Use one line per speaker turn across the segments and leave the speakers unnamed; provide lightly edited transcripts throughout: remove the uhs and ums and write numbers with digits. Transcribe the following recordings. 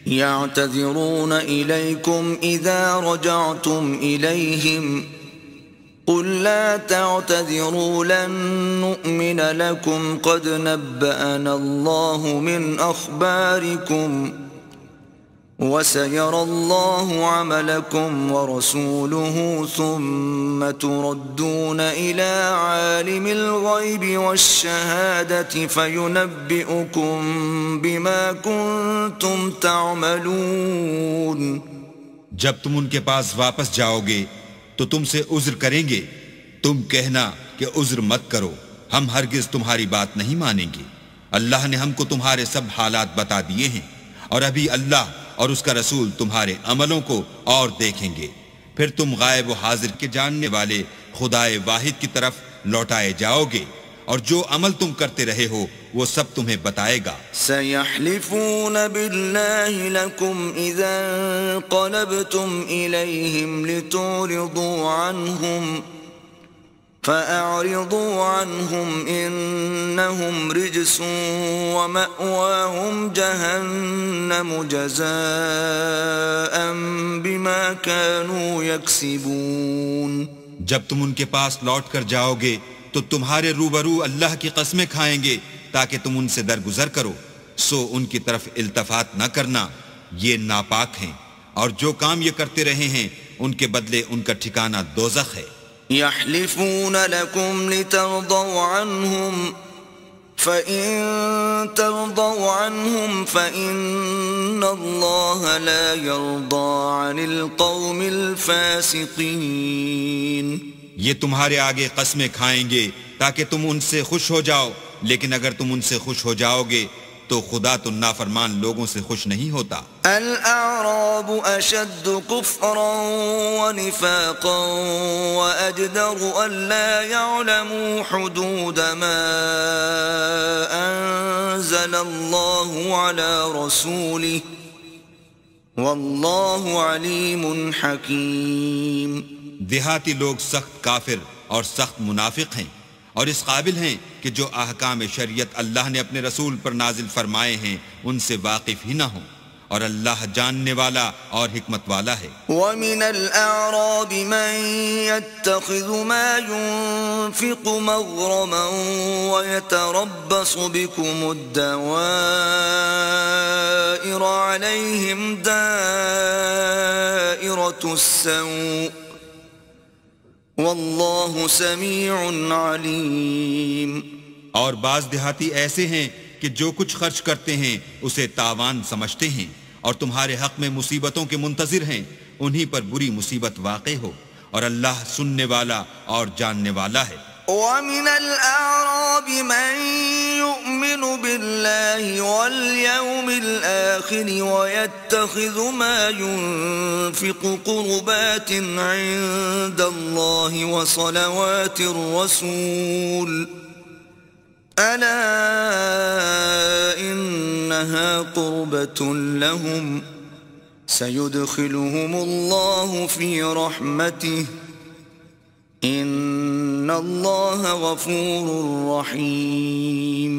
يعتذرون إليكم إذا رجعتم إليهم قل لا تعتذروا لن نؤمن لكم قد نبأنا الله من أخباركم وسيرى الله عملكم ورسوله ثم تردون إلى عالم الغيب والشهادة فينبئكم بما كنتم تعملون.
جب تم ان کے پاس واپس جاؤ گے تو تم سے عذر کریں گے. تم کہنا کہ عذر مت کرو، ہم ہرگز تمہاری بات نہیں مانیں گے. اللہ نے ہم کو تمہارے سب حالات بتا دیے ہیں، اور ابھی اللہ اور اس کا رسول تمہارے عملوں کو اور دیکھیں گے. پھر تم غائب و حاضر کے جاننے والے خدائے واحد کی طرف لوٹائے جاؤ گے، اور جو عمل تم کرتے رہے ہو وہ سب تمہیں بتائے گا.
سيحلفون بالله لكم إذا انقلبتم إليهم لتعرضوا عنهم فأعرضوا عنهم إنهم رجس ومأواهم جهنم جزاء بما كانوا يكسبون.
جب تم ان کے پاس لوٹ کر جاؤ گے تو تمہارے روبرو اللہ کی قسمیں کھائیں گے تاکہ تم ان سے درگزر کرو، سو ان کی طرف التفات نہ کرنا، یہ ناپاک ہیں، اور جو کام یہ کرتے رہے ہیں ان کے بدلے ان کا ٹھکانہ دوزخ ہے.
يحلفون لكم لترضوا عنهم فإن ترضوا عنهم فإن الله لا يرضى عن القوم الفاسقين.
یہ تمہارے آگے قسمیں کھائیں گے تاکہ تم ان سے خوش ہو جاؤ، لیکن اگر تم ان سے خوش ہو جاؤ گے تو خدا تو نافرمان لوگوں سے خوش نہیں ہوتا.
الأعراب أشد كفرا ونفاقا وأجدر ألا يعلموا حدود ما أنزل الله على رسوله والله عليم حكيم.
دیہاتی لوگ سخت کافر اور سخت منافق ہیں، اور اس قابل ہیں کہ جو احکام شریعت اللہ نے اپنے رسول پر نازل فرمائے ہیں ان سے واقف ہی نہ ہوں، اور اللہ جاننے والا اور حکمت والا ہے.
وَمِنَ الْأَعْرَابِ مَنْ يَتَّخِذُ مَا يُنْفِقُ مَغْرَمًا وَيَتَرَبَّصُ بِكُمُ الدَّوَائِرَ عَلَيْهِمْ دَائِرَةُ السَّوْءِ واللہ سمیع علیم.
اور بعض دیہاتی ایسے ہیں کہ جو کچھ خرچ کرتے ہیں اسے تاوان سمجھتے ہیں، اور تمہارے حق میں مصیبتوں کے منتظر ہیں، انہی پر بری مصیبت واقع ہو، اور اللہ سننے والا اور جاننے والا ہے.
وَمِنَ الْأَعْرَابِ مَنْ يُؤْمِنُ بِاللَّهِ وَالْيَوْمِ الْآخِرِ وَيَتَّخِذُ مَا يُنْفِقُ قُرُبَاتٍ عِنْدَ اللَّهِ وَصَلَوَاتِ الرَّسُولِ أَلَا إِنَّهَا قُرْبَةٌ لَهُمْ سَيُدْخِلُهُمُ اللَّهُ فِي رَحْمَتِهِ ان اللہ غفور رحیم.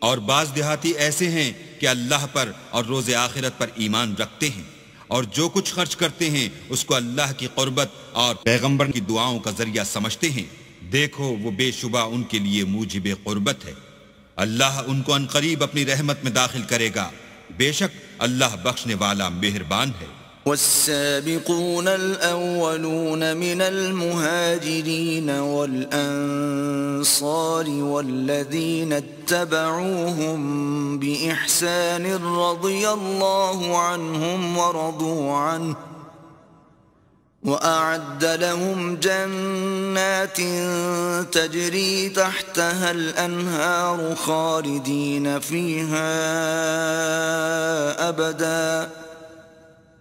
اور بعض دیہاتی ایسے ہیں کہ اللہ پر اور روز آخرت پر ایمان رکھتے ہیں، اور جو کچھ خرچ کرتے ہیں اس کو اللہ کی قربت اور پیغمبر کی دعاؤں کا ذریعہ سمجھتے ہیں. دیکھو وہ بے شبہ ان کے لیے موجب قربت ہے. اللہ ان کو عنقریب اپنی رحمت میں داخل کرے گا، بے شک اللہ بخشنے والا مہربان ہے.
والسابقون الأولون من المهاجرين والأنصار والذين اتبعوهم بإحسان رضي الله عنهم ورضوا عنه وأعد لهم جنات تجري تحتها الأنهار خالدين فيها أبداً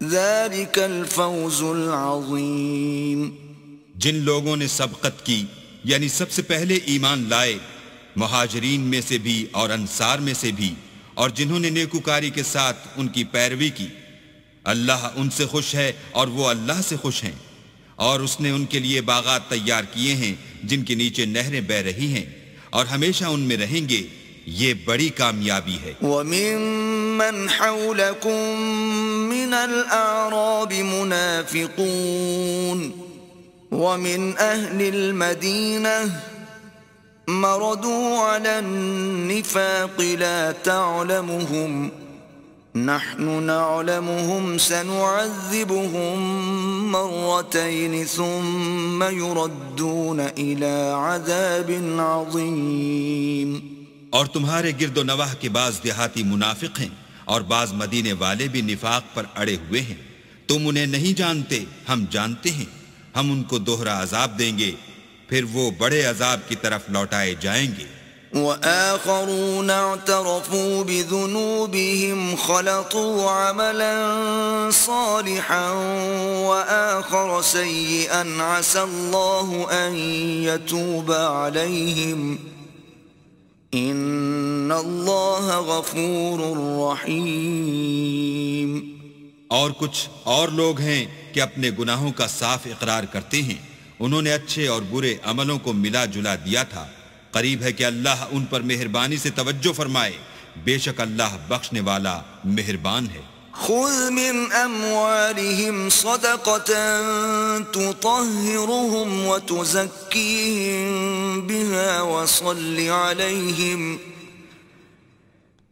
ذلك الفوز العظیم.
جن لوگوں نے سبقت کی یعنی سب سے پہلے ایمان لائے، مہاجرین میں سے بھی اور انصار میں سے بھی، اور جنہوں نے نیکوکاری کے ساتھ ان کی پیروی کی، اللہ ان سے خوش ہے اور وہ اللہ سے خوش ہیں، اور اس نے ان کے لیے باغات تیار کیے ہیں جن کے نیچے نہریں بہ رہی ہیں، اور ہمیشہ ان میں رہیں گے. یہ بڑی کامیابی ہے.
وَمِمَّنْ حَوْلَكُمْ الأعراب منافقون ومن أهل المدينة مردوا على النفاق لا تعلمهم نحن نعلمهم سنعذبهم مرتين ثم يردون إلى عذاب عظيم.
اور تمہارے گرد و نواح کے بعض دیہاتی منافق ہیں اور بعض مدینے والے بھی نفاق پر اڑے ہوئے ہیں. تم انہیں نہیں جانتے، ہم جانتے ہیں. ہم ان کو دوہرا عذاب دیں گے، پھر وہ بڑے عذاب کی طرف لوٹائے جائیں گے.
وآخرون اعترفوا بذنوبهم خلطوا عملا صالحا وآخر سيئا عسى الله أن يتوب عليهم إن الله غفور رحيم.
اور کچھ اور لوگ ہیں کہ اپنے گناہوں کا صاف اقرار کرتے ہیں. انہوں نے اچھے اور برے عملوں کو ملا جلا دیا تھا. قریب ہے کہ اللہ ان پر مہربانی سے توجہ فرمائے. بے شک اللہ بخشنے والا مہربان ہے.
خذ من أموالهم صدقة تطهرهم وتزكيهم بها وصل عليهم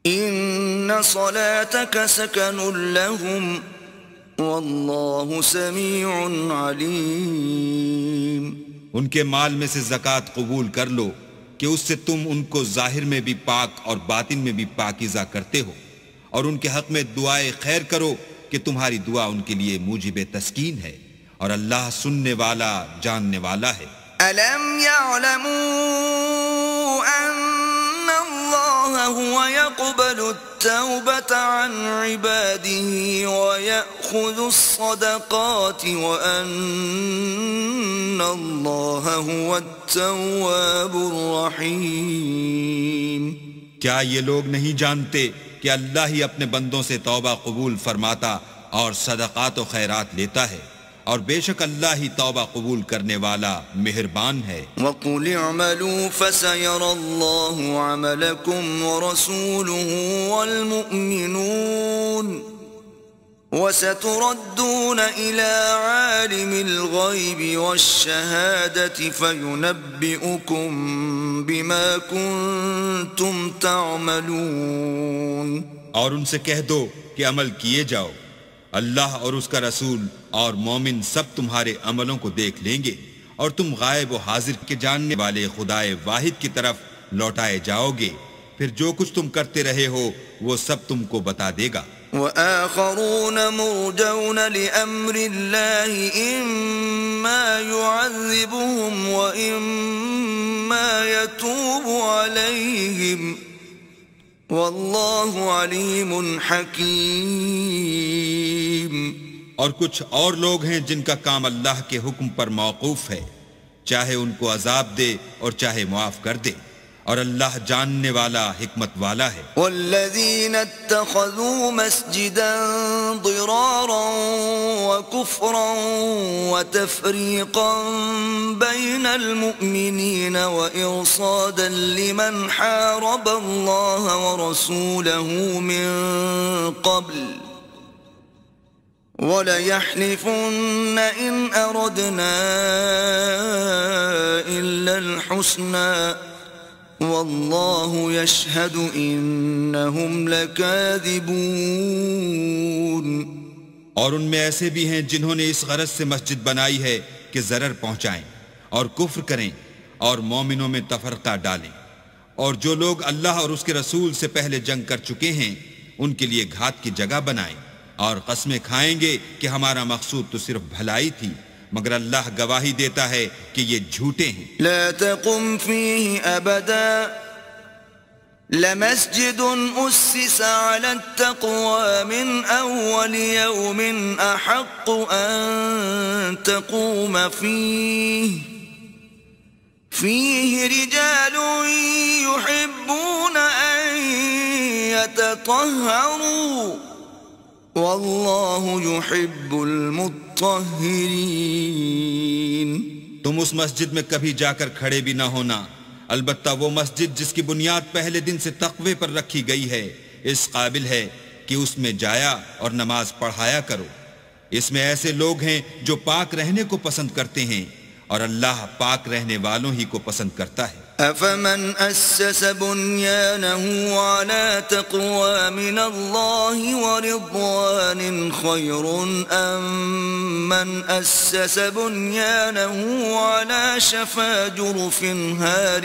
إن صلاتك سكن لهم والله سميع عليم.
ان کے مال میں سے زکوٰۃ قبول کر لو کہ اس سے تم ان کو ظاہر میں بھی پاک اور باطن میں بھی پاکیزہ کرتے ہو، اور ان کے حق میں دعائے خیر کرو کہ تمہاری دعا ان کے لیے موجب تسکین ہے، اور اللہ سننے والا جاننے والا ہے.
ألم يعلموا أن الله هو يقبل التوبة عن عباده ويأخذ الصدقات وأن الله هو التواب الرحيم.
کیا یہ لوگ نہیں جانتے کہ اللہ ہی اپنے بندوں سے توبہ قبول فرماتا اور صدقات و خیرات لیتا ہے، اور بے شک اللہ ہی توبہ قبول کرنے والا مہربان ہے.
وَقُلِ اعْمَلُوا فَسَيَرَى اللَّهُ عَمَلَكُمْ وَرَسُولُهُ وَالْمُؤْمِنُونَ وَسَتُرَدُّونَ إِلَى عَالِمِ الْغَيْبِ وَالشَّهَادَةِ فَيُنَبِّئُكُم بِمَا كُنتُمْ تَعْمَلُونَ.
اور ان سے کہہ دو کہ عمل کیے جاؤ، اللہ اور اس کا رسول اور مومن سب تمہارے عملوں کو دیکھ لیں گے، اور تم غائب و حاضر کے جاننے والے خدائے واحد کی طرف لوٹائے جاؤ گے، پھر جو کچھ تم کرتے رہے ہو وہ سب تم کو بتا دے گا.
وآخرون مرجون لأمر الله إما يعذبهم وإما يتوب عليهم والله عليم حكيم.
اور کچھ اور لوگ ہیں جن کا کام اللہ کے حکم پر موقوف ہے، چاہے ان کو عذاب دے اور چاہے معاف کر دے، اور اللہ جاننے والا حکمت والا ہے.
والذین اتخذوا مسجدا ضرارا وكفرا وتفریقا بین المؤمنین وإرصادا لمن حارب اللہ ورسوله من قبل وَلَيَحْلِفُنَّ إِنْ أَرَدْنَا إِلَّا الْحُسْنَى وَاللَّهُ يَشْهَدُ إِنَّهُمْ لَكَاذِبُونَ.
اور ان میں ایسے بھی ہیں جنہوں نے اس غرض سے مسجد بنائی ہے کہ ضرر پہنچائیں اور کفر کریں اور مومنوں میں تفرقہ ڈالیں، اور جو لوگ اللہ اور اس کے رسول سے پہلے جنگ کر چکے ہیں ان کے لیے گھات کی جگہ بنائیں، اور قسمیں کھائیں گے کہ ہمارا مقصود تو صرف بھلائی تھی، مگر اللہ گواہی دیتا ہے کہ یہ جھوٹے ہیں.
لا تقم فيه أبدا لمسجد أسس على التقوى من أول يوم أحق أن تقوم فيه رجال يحبون أن يتطهروا واللہ يحب المطہرین.
تم اس مسجد میں کبھی جا کر کھڑے بھی نہ ہونا، البتہ وہ مسجد جس کی بنیاد پہلے دن سے تقوی پر رکھی گئی ہے اس قابل ہے کہ اس میں جایا اور نماز پڑھایا کرو. اس میں ایسے لوگ ہیں جو پاک رہنے کو پسند کرتے ہیں اور اللہ پاک رہنے والوں ہی کو پسند کرتا ہے.
أفمن أسس بنيانه على تقوى من الله ورضوان خير أم من أسس بنيانه على شفا جرف هار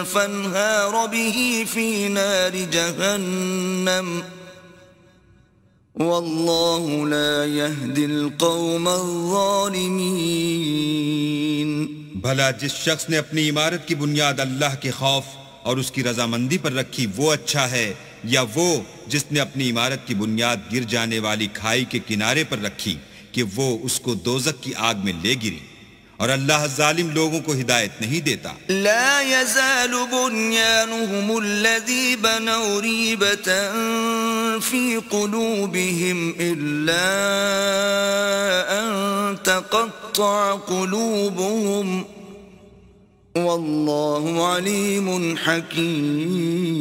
فانهار به في نار جهنم والله لا يهدي القوم الظالمين.
بھلا جس شخص نے اپنی عمارت کی بنیاد اللہ کے خوف اور اس کی رضامندی پر رکھی وہ اچھا ہے یا وہ جس نے اپنی عمارت کی بنیاد گر جانے والی کھائی کے کنارے پر رکھی کہ وہ اس کو دوزخ کی آگ میں لے گری. اور اللہ ظالم لوگوں کو ہدایت نہیں دیتا.
لا يزال بنيانهم الذي بنوا ريبة في قلوبهم إلا أن تقطع قلوبهم والله عليم حكيم.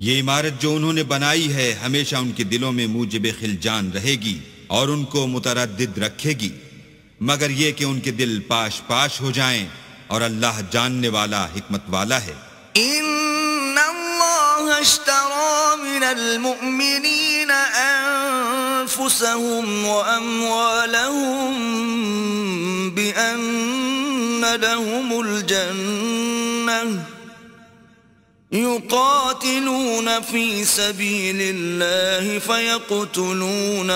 یہ عمارت جو انہوں نے بنائی ہے ہمیشہ ان کے دلوں میں موجب خلجان رہے گی اور ان کو متردد رکھے گی مگر یہ کہ ان کے دل پاش پاش ہو جائیں اور اللہ جاننے والا حکمت والا ہے.
ان اللہ اشترى من المؤمنین انفسهم واموالهم بان لهم الجنة يقاتلون في سبيل الله فيقتلون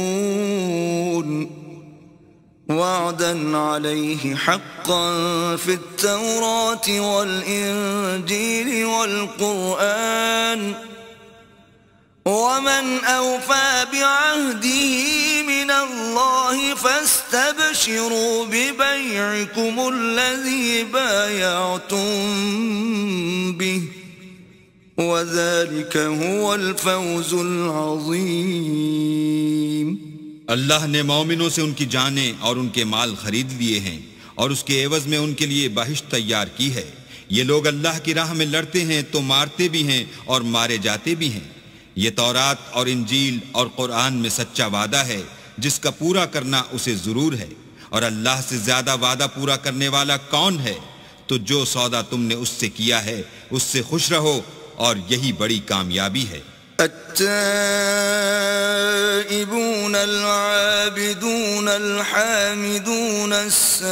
ويقتلون وعدا عليه حقا في التوراة والإنجيل والقرآن ومن أوفى بعهده من الله فاستبشروا ببيعكم الذي بايعتم به وذلك هو الفوز العظيم.
اللہ نے مومنوں سے ان کی جانیں اور ان کے مال خرید لیے ہیں اور اس کے عوض میں ان کے لیے بہشت تیار کی ہے. یہ لوگ اللہ کی راہ میں لڑتے ہیں تو مارتے بھی ہیں اور مارے جاتے بھی ہیں. یہ تورات اور انجیل اور قرآن میں سچا وعدہ ہے جس کا پورا کرنا اسے ضرور ہے اور اللہ سے زیادہ وعدہ پورا کرنے والا کون ہے؟ تو جو سودا تم نے اس سے کیا ہے اس سے خوش رہو اور یہی بڑی کامیابی ہے.
التائبون العابدون الحامدون السائحون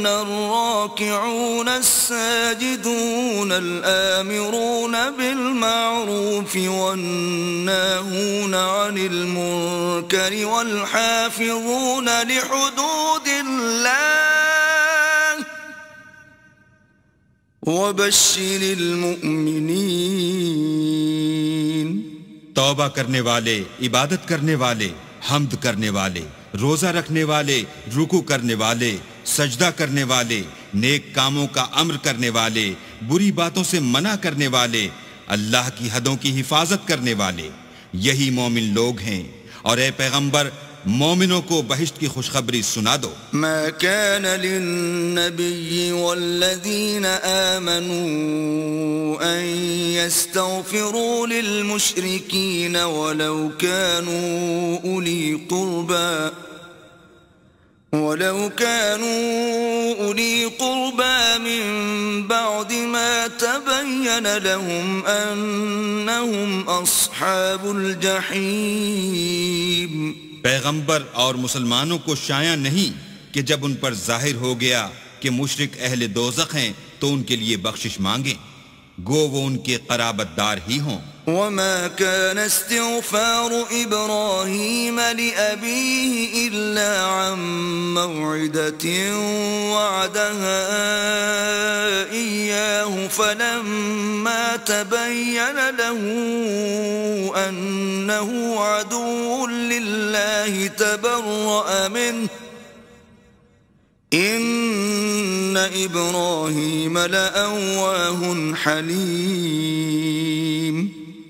الراكعون الساجدون الآمرون بالمعروف والناهون عن المنكر والحافظون لحدود الله وبشر المؤمنین.
توبہ کرنے والے، عبادت کرنے والے، حمد کرنے والے، روزہ رکھنے والے، رکوع کرنے والے، سجدہ کرنے والے، نیک کاموں کا امر کرنے والے، بری باتوں سے منع کرنے والے، اللہ کی حدوں کی حفاظت کرنے والے، یہی مومن لوگ ہیں. اور اے پیغمبر مومنوں کو بہشت کی خوشخبری سنا دو.
ما كان للنبي والذين آمنوا أن يستغفروا للمشركين ولو كانوا أولي قربى من بعد ما تبين لهم أنهم أصحاب الجحيم.
پیغمبر اور مسلمانوں کو شایع نہیں کہ جب ان پر ظاہر ہو گیا کہ مشرک اہل دوزخ ہیں تو ان کے لیے بخشش مانگیں گو وہ ان کے قرابت دار ہی ہوں.
وما كان استغفار إبراهيم لأبيه إلا عن موعدة وعدها إياه فلما تبين له أنه عدو لله تبرأ منه إن إبراهيم لأواه حليم.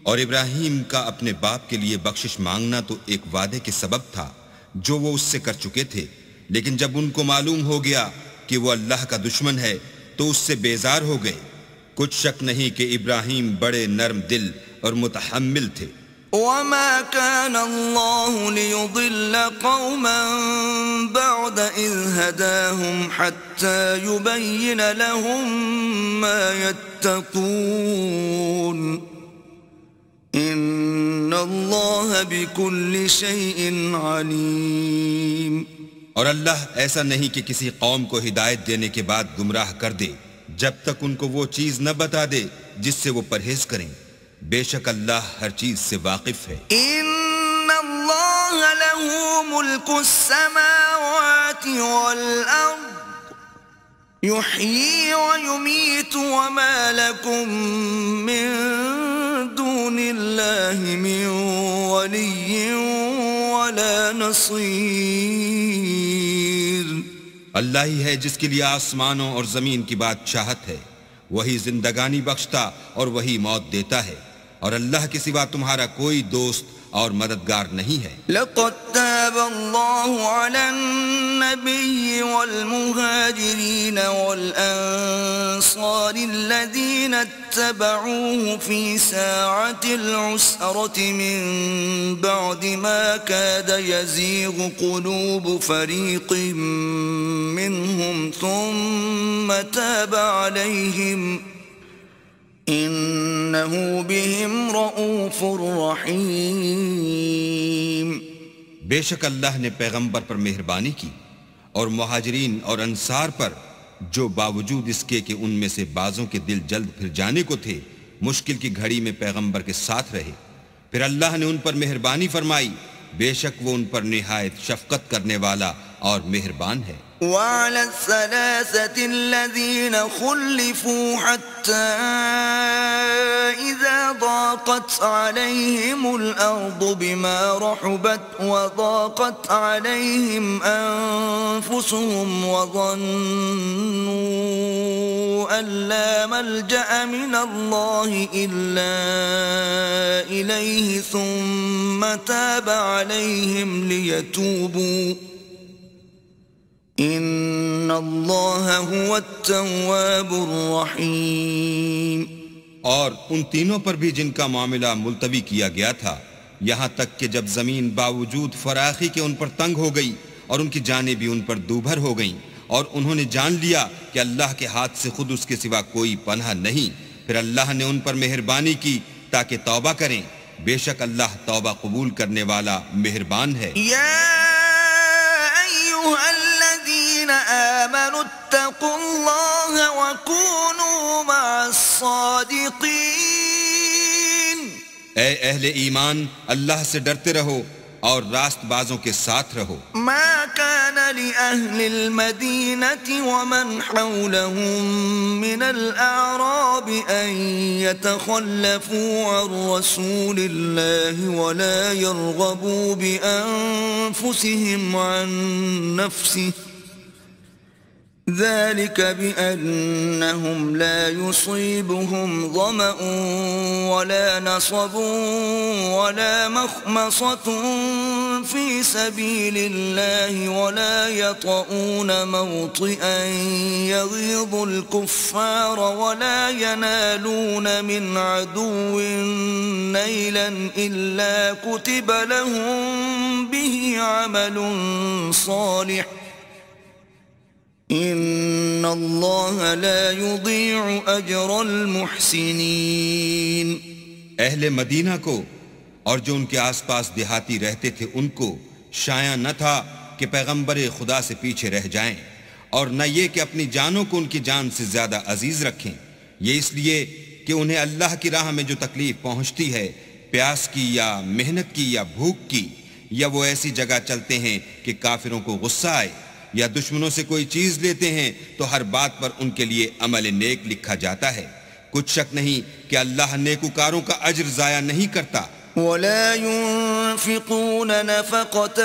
اور ابراہیم کا اپنے باپ کے لیے بخشش مانگنا تو ایک وعدے کے سبب تھا جو وہ اس سے کر چکے تھے، لیکن جب ان کو معلوم ہو گیا کہ وہ اللہ کا دشمن ہے تو اس سے بیزار ہو گئے. کچھ شک نہیں کہ ابراہیم بڑے نرم دل اور متحمل تھے.
وما كان الله ليضل قوما بعد إذ هداهم حتى يبين لهم ما يتقون إن الله بكل شيء عليم.
اور اللہ ایسا نہیں کہ کسی قوم کو ہدایت دینے کے بعد گمراہ کر دے جب تک ان کو وہ چیز نہ بتا دے جس سے وہ پرہیز کریں. بے شک اللہ ہر چیز سے واقف ہے.
ان اللہ له ملک السماوات والارض يحيي ويميت وما لكم من دون الله من ولي ولا نصير.
اللہ ہی ہے جس کے لیے آسمانوں اور زمین کی بادشاہت ہے. وہی زندگانی بخشتا اور وہی موت دیتا ہے، اور اللہ کے سوا تمہارا کوئی دوست اور مددگار نہیں ہے.
لقد تاب الله على النبي والمهاجرين والأنصار الذين اتبعوه في ساعة العسرة من بعد ما كاد يزيغ قلوب فريق منهم ثم تاب عليهم انہو بہم رؤوف رحیم.
بے شک اللہ نے پیغمبر پر مہربانی کی اور مہاجرین اور انصار پر جو باوجود اس کے کہ ان میں سے بعضوں کے دل جلد پھر جانے کو تھے مشکل کی گھڑی میں پیغمبر کے ساتھ رہے. پھر اللہ نے ان پر مہربانی فرمائی. بے شک وہ ان پر نہایت شفقت کرنے والا اور مہربان ہے.
وعلى الثلاثة الذين خلفوا حتى إذا ضاقت عليهم الأرض بما رحبت وضاقت عليهم أنفسهم وظنوا أن لا ملجأ من الله إلا إليه ثم تاب عليهم ليتوبوا ان اللہ هو التواب الرحیم.
اور ان تینوں پر بھی جن کا معاملہ ملتوی کیا گیا تھا یہاں تک کہ جب زمین باوجود فراخی کے ان پر تنگ ہو گئی اور ان کی جانیں بھی ان پر دوبھر ہو گئیں اور انہوں نے جان لیا کہ اللہ کے ہاتھ سے خود اس کے سوا کوئی پناہ نہیں، پھر اللہ نے ان پر مہربانی کی تاکہ توبہ کریں. بے شک اللہ توبہ قبول کرنے والا مہربان ہے.
آمنوا اتقوا الله وكونوا مع الصادقين.
اے اہل ایمان اللہ سے ڈرتے رہو اور راست بازوں کے ساتھ رہو.
ما كان لأهل المدينة ومن حولهم من الأعراب أن يتخلفوا عن رسول الله ولا يرغبوا بأنفسهم عن نفسه ذلك بأنهم لا يصيبهم ظمأ ولا نصب ولا مخمصة في سبيل الله ولا يطؤون موطئا يغيظ الكفار ولا ينالون من عدو نيلا إلا كتب لهم به عمل صالح ان اللہ لا یضیع اجر المحسنین.
اہل مدینہ کو اور جو ان کے آس پاس دیہاتی رہتے تھے ان کو شایع نہ تھا کہ پیغمبر خدا سے پیچھے رہ جائیں، اور نہ یہ کہ اپنی جانوں کو ان کی جان سے زیادہ عزیز رکھیں. یہ اس لیے کہ انہیں اللہ کی راہ میں جو تکلیف پہنچتی ہے، پیاس کی یا محنت کی یا بھوک کی، یا وہ ایسی جگہ چلتے ہیں کہ کافروں کو غصہ آئے، یا دشمنوں سے کوئی چیز لیتے ہیں تو ہر بات پر ان کے لیے عمل نیک لکھا جاتا ہے. کچھ شک نہیں کہ اللہ نیکوکاروں کا اجر ضائع نہیں کرتا.
ولا ينفقون نفقة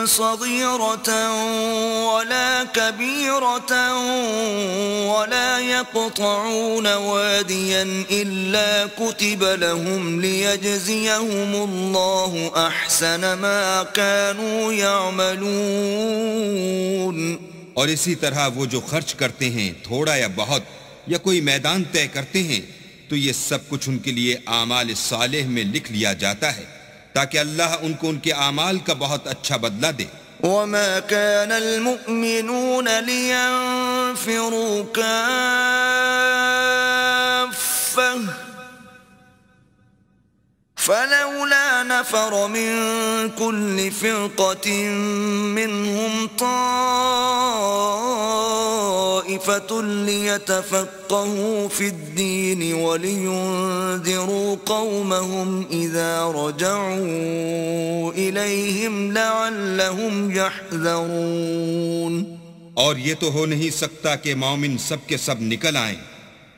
صغيرة ولا كبيرة ولا يقطعون واديا إلا كتب لهم ليجزيهم الله أحسن ما كانوا يعملون.
اور اسی طرح وہ جو خرچ کرتے ہیں تھوڑا یا بہت یا کوئی میدان طے کرتے ہیں تو یہ سب کچھ ان کے لیے اعمال صالح میں لکھ لیا جاتا ہے تاکہ اللہ ان کو ان کے اعمال کا بہت اچھا بدلہ دے۔
وما كان المؤمنون لينفروا كافة فلولا نفر من كل فرقة منهم طائفة ليتفقهوا في الدين ولينذروا قومهم إذا رجعوا إليهم لعلهم يحذرون۔
اور یہ تو ہو نہیں سکتا کہ مومن سب کے سب نکل آئیں،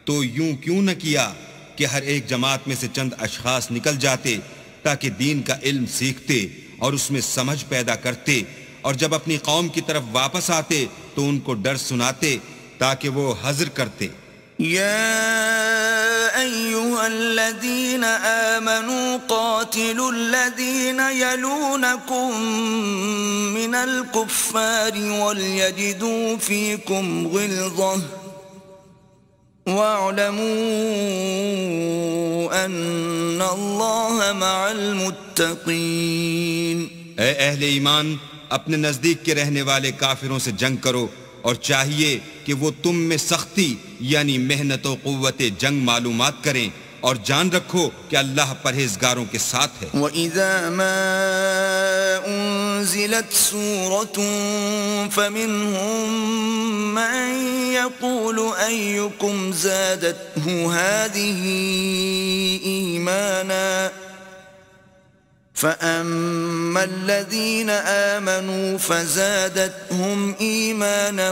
تو یوں کیوں نہ کیا کہ ہر ایک جماعت میں سے چند اشخاص نکل جاتے تاکہ دین کا علم سیکھتے اور اس میں سمجھ پیدا کرتے، اور جب اپنی قوم کی طرف واپس آتے تو ان کو ڈر سناتے تاکہ وہ حذر کرتے۔
يا أيها الذين آمنوا قاتلوا الذين يلونكم من الكفار وليجدوا فيكم غلظة واعلموا أن الله مع المتقين۔
اے اہل ایمان، اپنے نزدیک کے رہنے والے کافروں سے جنگ کرو، اور چاہیے کہ وہ تم میں سختی یعنی محنت و قوت جنگ معلومات کریں، اور جان رکھو کہ اللہ پرہیزگاروں کے ساتھ ہے۔
وَإِذَا مَا أُنزِلَتْ سُورَةٌ فَمِنْهُمْ مَنْ يَقُولُ أَيُّكُمْ زَادَتْهُ هَذِهِ إِيمَانًا فَأَمَّا الَّذِينَ آمَنُوا فَزَادَتْهُمْ إِيمَانًا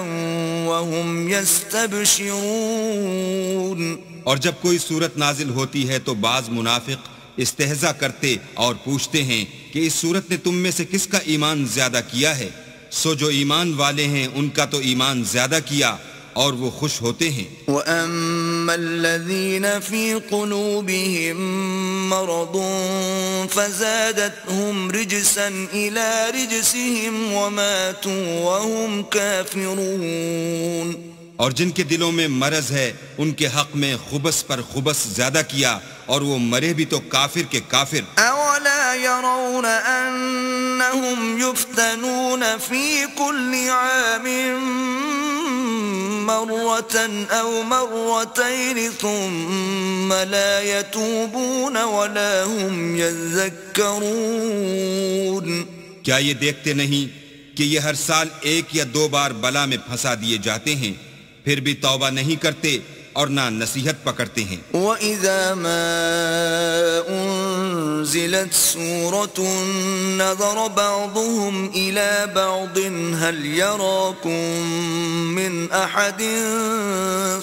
وَهُمْ يَسْتَبْشِرُونَ۔
اور جب کوئی صورت نازل ہوتی ہے تو بعض منافق استہزاء کرتے اور پوچھتے ہیں کہ اس صورت نے تم میں سے کس کا ایمان زیادہ کیا ہے؟ سو جو ایمان والے ہیں ان کا تو ایمان زیادہ کیا اور وہ خوش ہوتے ہیں۔
وَأَمَّا الَّذِينَ فِي قُلُوبِهِم مَّرَضٌ فَزَادَتْهُمْ رِجْسًا إِلَى رِجْسِهِمْ وَمَاتُوا وَهُمْ كَافِرُونَ۔
اور جن کے دلوں میں مرض ہے ان کے حق میں خبث پر خبث زیادہ کیا اور وہ مرے بھی تو کافر کے کافر۔
أَوَلَا يَرَوْنَ أَنَّهُمْ يُفْتَنُونَ فِي كُلِّ عَامٍ مرة أو مرتين ثم لا يتوبون ولا هم يذكرون۔
کیا یہ دیکھتے نہیں کہ یہ ہر سال ایک یا دو بار بلا میں پھنسا دیے جاتے ہیں، پھر بھی توبہ نہیں کرتے اور نہ نصیحت پکڑتے ہیں۔
وَإِذَا مَا أُنزِلَتْ سُورَةٌ نَظَرَ بَعْضُهُمْ إِلَى بَعْضٍ هَلْ يَرَاكُمْ مِنْ أَحَدٍ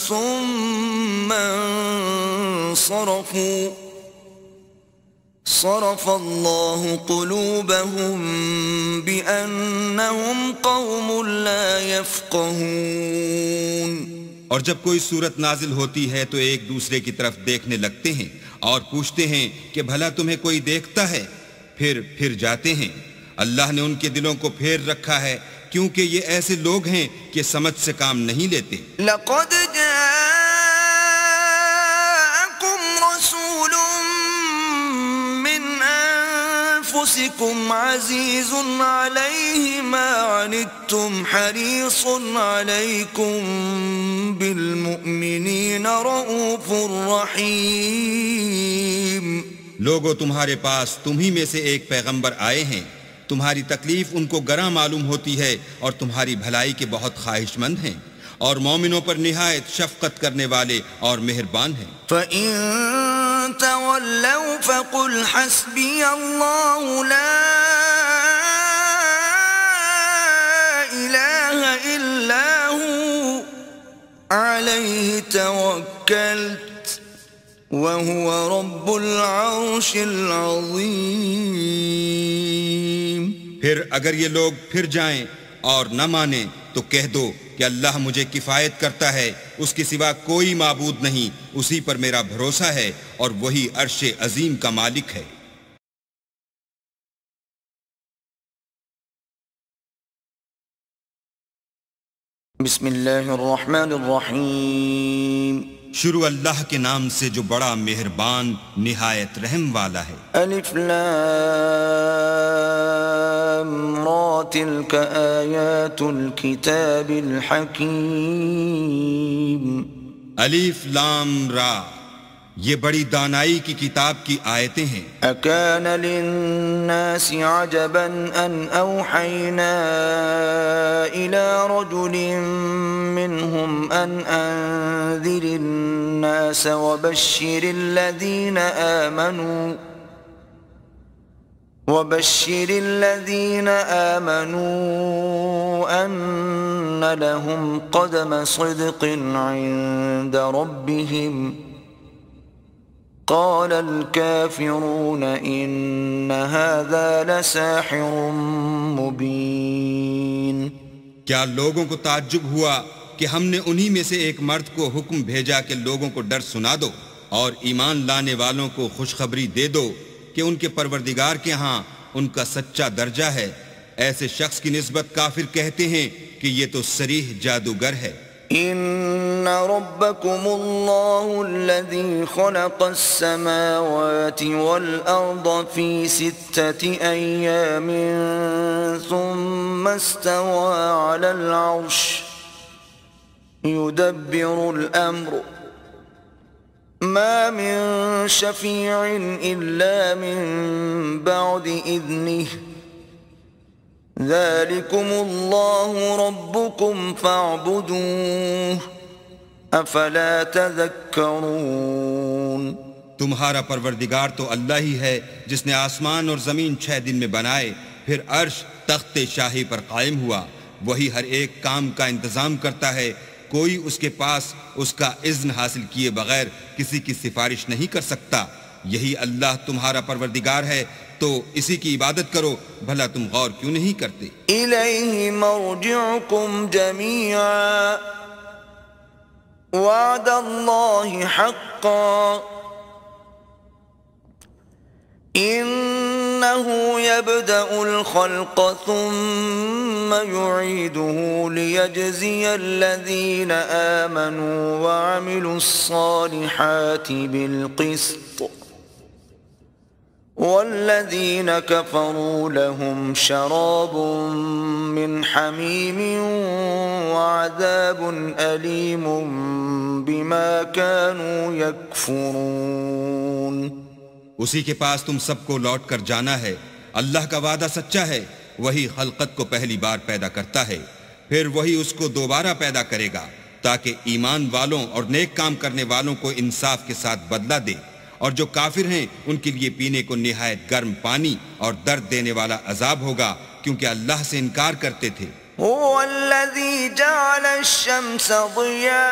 ثُمَّ انصَرَفُوا صَرَفَ اللَّهُ قُلُوبَهُمْ بِأَنَّهُمْ قَوْمٌ لَا يَفْقَهُونَ۔
اور جب کوئی صورت نازل ہوتی ہے تو ایک دوسرے کی طرف دیکھنے لگتے ہیں اور پوچھتے ہیں کہ بھلا تمہیں کوئی دیکھتا ہے؟ پھر جاتے ہیں۔ اللہ نے ان کے دلوں کو پھیر رکھا ہے کیونکہ یہ ایسے لوگ ہیں کہ سمجھ سے کام نہیں لیتے۔
لَقَدْ جَاءَكُمْ رَسُولٌ مِّنْ أَنفُسِكُمْ عَزِيزٌ عَلَيْهِ مَا عَنِتُّمْ حَرِيصٌ عَلَيْكُمْ بِالْمُؤْمِنِينَ رَءُوفٌ رَحِيمٌ۔
لوگوں، تمہارے پاس تم ہی میں سے ایک پیغمبر آئے ہیں، تمہاری تکلیف ان کو گراں معلوم ہوتی ہے اور تمہاری بھلائی کے بہت خواہش مند ہیں، اور مومنوں پر نہایت شفقت کرنے والے اور مہربان ہیں۔
فَإِن تَوَلَّوْا فَقُلْ حَسْبِيَ اللَّهُ لَا إِلَٰهَ إِلَّا هُوَ عَلَيْهِ تَوَكَّلْتُ وَهُوَ رَبُّ الْعَرْشِ الْعَظِيمِ۔
پھر اگر یہ لوگ پھر جائیں اور نہ مانیں تو کہہ دو کہ اللہ مجھے کفایت کرتا ہے، اس کے سوا کوئی معبود نہیں، اسی پر میرا بھروسہ ہے اور وہی عرش عظیم کا مالک ہے۔
بسم اللہ الرحمن الرحیم
شروع اللہ کے نام سے جو بڑا مہربان نہایت رحم والا ہے۔
الف لام را تلک آیات الکتاب الحکیم۔
الف لام را، یہ بڑی دانائی کی کتاب کی آیتیں ہیں۔
اکان للناس عجبا ان اوحینا الى رجل منهم ان انذر الناس وبشر الذين آمنوا ان لهم قدم صدق عند ربهم قال الكافرون ان هذا لساحر مبين۔
کیا لوگوں کو تعجب ہوا کہ ہم نے انہی میں سے ایک مرد کو حکم بھیجا کہ لوگوں کو ڈر سنا دو اور ایمان لانے والوں کو خوشخبری دے دو کہ ان کے پروردگار کے ہاں ان کا سچا درجہ ہے۔ ایسے شخص کی نسبت کافر کہتے ہیں کہ یہ تو صریح جادوگر ہے۔
ان ربکم اللہ الذی خلق السماوات والارض فی 6 ایام ثم استوى على العرش يدبر الامر ما من شفیع الا من بعد اذنه ذلكم الله ربكم فاعبدوه افلا تذکرون۔
تمہارا پروردگار تو اللہ ہی ہے جس نے آسمان اور زمین 6 دن میں بنائے، پھر عرش تخت شاہی پر قائم ہوا۔ وہی ہر ایک کام کا انتظام کرتا ہے، کوئی اس کے پاس اس کا اذن حاصل کیے بغیر کسی کی سفارش نہیں کر سکتا۔ یہی اللہ تمہارا پروردگار ہے، تو اسی کی عبادت کرو، بھلا تم غور کیوں نہیں کرتے؟
الیہ مرجعکم جمیعا وعد اللہ حقا انہ یبدأ الخلق ثم یعیدہ لیجزی الذین آمنوا وعملوا الصالحات بالقسط والذین کفروا لهم شراب من حمیم وعذاب علیم بما كانوا یکفرون۔
اسی کے پاس تم سب کو لوٹ کر جانا ہے۔ اللہ کا وعدہ سچا ہے، وہی خلقت کو پہلی بار پیدا کرتا ہے، پھر وہی اس کو دوبارہ پیدا کرے گا تاکہ ایمان والوں اور نیک کام کرنے والوں کو انصاف کے ساتھ بدلہ دے، اور جو کافر ہیں ان کے لیے پینے کو نہایت گرم پانی اور درد دینے والا عذاب ہوگا، کیونکہ اللہ سے انکار کرتے تھے۔
هو الذي جعل الشمس ضياء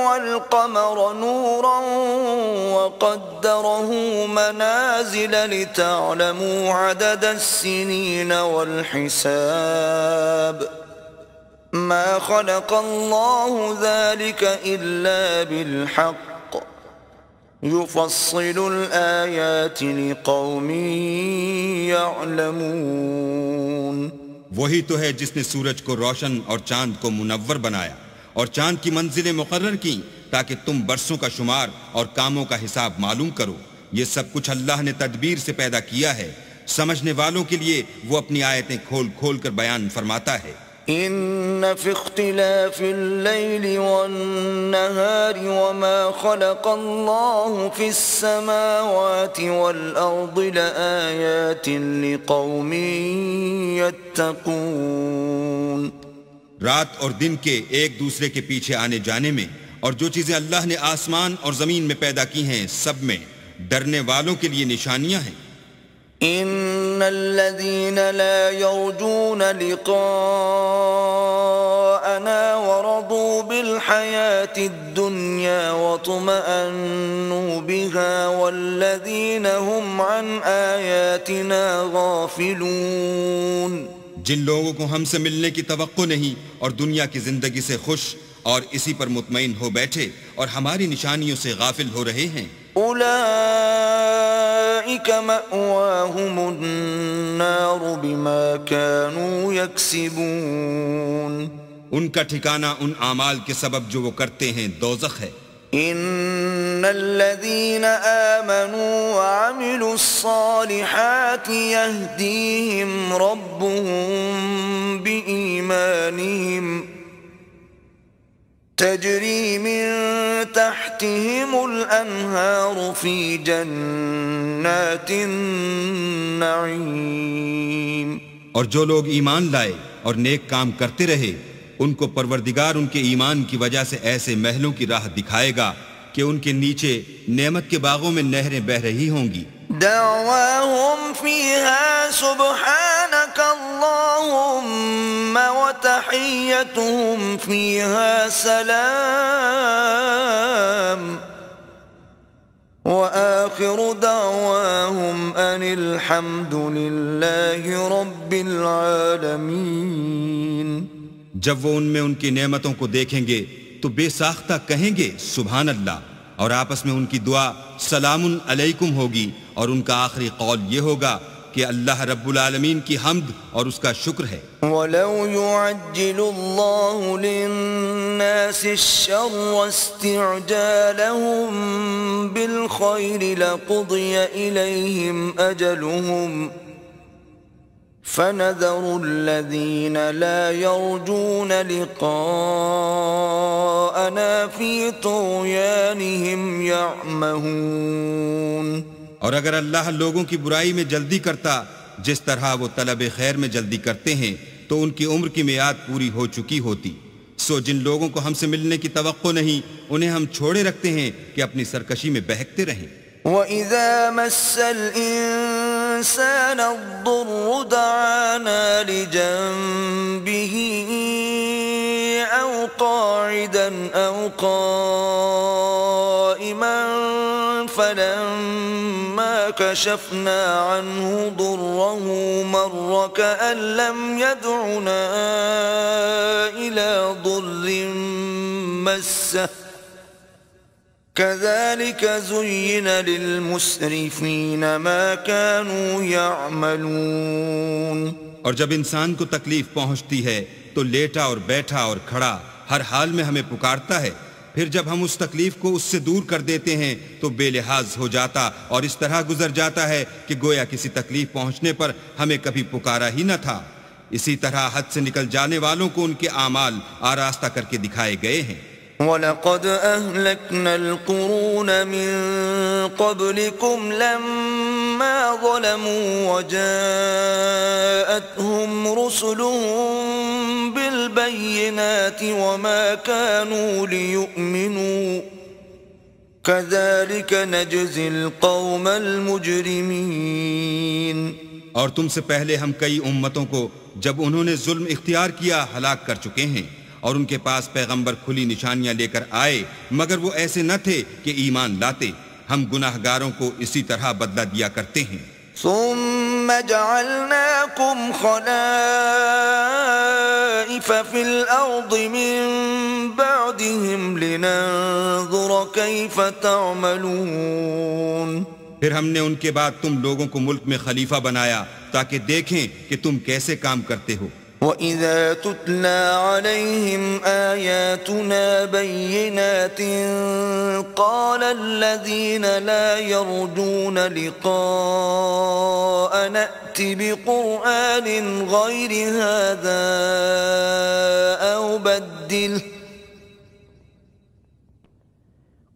والقمر نورا وقدره منازل لتعلموا عدد السنين والحساب ما خلق الله ذلك إلا بالحق يفصل الآيات لقوم يعلمون۔
وہی تو ہے جس نے سورج کو روشن اور چاند کو منور بنایا اور چاند کی منزلیں مقرر کی تاکہ تم برسوں کا شمار اور کاموں کا حساب معلوم کرو۔ یہ سب کچھ اللہ نے تدبیر سے پیدا کیا ہے، سمجھنے والوں کے لیے وہ اپنی آیتیں کھول کھول کر بیان فرماتا ہے۔
ان فی اختلاف اللیل والنہار وما خلق اللہ فی السماوات والارض لآیات لقوم یتقون۔
رات اور دن کے ایک دوسرے کے پیچھے آنے جانے میں اور جو چیزیں اللہ نے آسمان اور زمین میں پیدا کی ہیں سب میں ڈرنے والوں کے لیے نشانیاں ہیں۔
ان الذين لا يرجون لقاءنا ورضوا بالحياة الدنيا واطمأنوا بها والذين هم عن آياتنا غافلون۔
جن لوگوں کو ہم سے ملنے کی توقع نہیں اور دنیا کی زندگی سے خوش اور اسی پر مطمئن ہو بیٹھے اور ہماری نشانیوں سے غافل ہو رہے ہیں،
اولئک أولئك مأواهم النار بما كانوا يكسبون
ان کا ٹھکانہ ان اعمال کے سبب جو وہ کرتے ہیں دوزخ ہے۔
إن الذين آمنوا وعملوا الصالحات يهديهم ربهم بإيمانهم تجري من تحتهم الأنهار في جنات النعيم۔
اور جو لوگ ایمان لائے اور نیک کام کرتے رہے ان کو پروردگار ان کے ایمان کی وجہ سے ایسے محلوں کی راہ دکھائے گا کہ ان کے نیچے نعمت کے باغوں میں نہریں بہہ رہی ہوں گی۔
دعواهم فيها سبحانك اللهم وتحيتهم فيها سلام وآخر دعواهم أن الحمد لله رب العالمين۔
جب وہ ان میں ان کی نعمتوں کو دیکھیں گے تو بے ساختہ کہیں گے سبحان اللہ، اور آپس میں ان کی دعا سلام علیکم ہوگی، اور ان کا آخری قول یہ ہوگا کہ اللہ رب العالمین کی حمد اور اس کا شکر ہے۔
وَلَوْ يُعَجِّلُ اللَّهُ لِلنَّاسِ الشَّرَّ اسْتِعْجَالَهُم بِالْخَيْرِ لَقُضِيَ إِلَيْهِمْ أَجَلُهُمْ فَنَذَرُ الَّذِينَ لَا يَرْجُونَ لِقَاءَنَا فِي طُغْيَانِهِمْ يَعْمَهُونَ۔
اور اگر اللہ لوگوں کی برائی میں جلدی کرتا جس طرح وہ طلب خیر میں جلدی کرتے ہیں تو ان کی عمر کی میعاد پوری ہو چکی ہوتی، سو جن لوگوں کو ہم سے ملنے کی توقع نہیں انہیں ہم چھوڑے رکھتے ہیں کہ اپنی سرکشی میں بہکتے رہیں۔
وَإِذَا مَسَّ الْإِنسَانَ الضُّرُّ دَعَانَا لِجَنبِهِ أَوْ قَاعِدًا أَوْ قَائِمًا فَلَمَّا كَشَفْنَا عَنْهُ ضُرَّهُ مَرَّ كَأَن لَّمْ يَدْعُنَا إِلَى ضُرٍّ مَّسَّهُ كَذَلِكَ زُيِّنَ لِلْمُسْرِفِينَ مَا كَانُوا يَعْمَلُونَ۔
اور جب انسان کو تکلیف پہنچتی ہے تو لیٹا اور بیٹھا اور کھڑا ہر حال میں ہمیں پکارتا ہے، پھر جب ہم اس تکلیف کو اس سے دور کر دیتے ہیں تو بے لحاظ ہو جاتا اور اس طرح گزر جاتا ہے کہ گویا کسی تکلیف پہنچنے پر ہمیں کبھی پکارا ہی نہ تھا۔ اسی طرح حد سے نکل جانے والوں کو ان کے اعمال آراستہ کر کے دکھائے گئے ہیں۔
وَلَقَدْ أَهْلَكْنَا الْقُرُونَ مِنْ قَبْلِكُمْ لَمَّا ظَلَمُوا وَجَاءَتْهُمْ رُسُلُهُم بِالْبَيِّنَاتِ وَمَا كَانُوا لِيُؤْمِنُوا كَذَلِكَ نَجْزِي الْقَوْمَ الْمُجْرِمِينَ۔
اور تم سے پہلے ہم کئی امتوں کو جب انہوں نے ظلم اختیار کیا ہلاک کر چکے ہیں، اور ان کے پاس پیغمبر کھلی نشانیاں لے کر آئے مگر وہ ایسے نہ تھے کہ ایمان لاتے۔ ہم گناہ گاروں کو اسی طرح بدلہ دیا کرتے ہیں۔
ثم جعلناكم خلائف في الأرض من بعدهم لننظر كيف تعملون۔
پھر ہم نے ان کے بعد تم لوگوں کو ملک میں خلیفہ بنایا تاکہ دیکھیں کہ تم کیسے کام کرتے ہو۔
وَإِذَا تُتْلَى عَلَيْهِمْ آيَاتُنَا بَيِّنَاتٍ قَالَ الَّذِينَ لَا يَرْجُونَ لِقَاءَنَا ائْتِ بِقُرْآنٍ غَيْرِ هَذَا أَوْ بَدِّلْهُ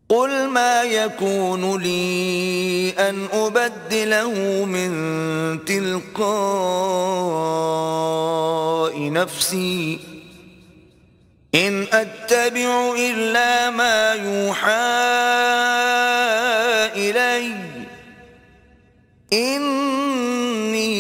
قُلْ مَا يَكُونُ لِي أَنْ أُبَدِّلَهُ مِنْ تِلْقَاءِ نَفْسِي إِنْ أَتَّبِعُ إِلَّا مَا يُوحَى إِلَيَّ إِنِّي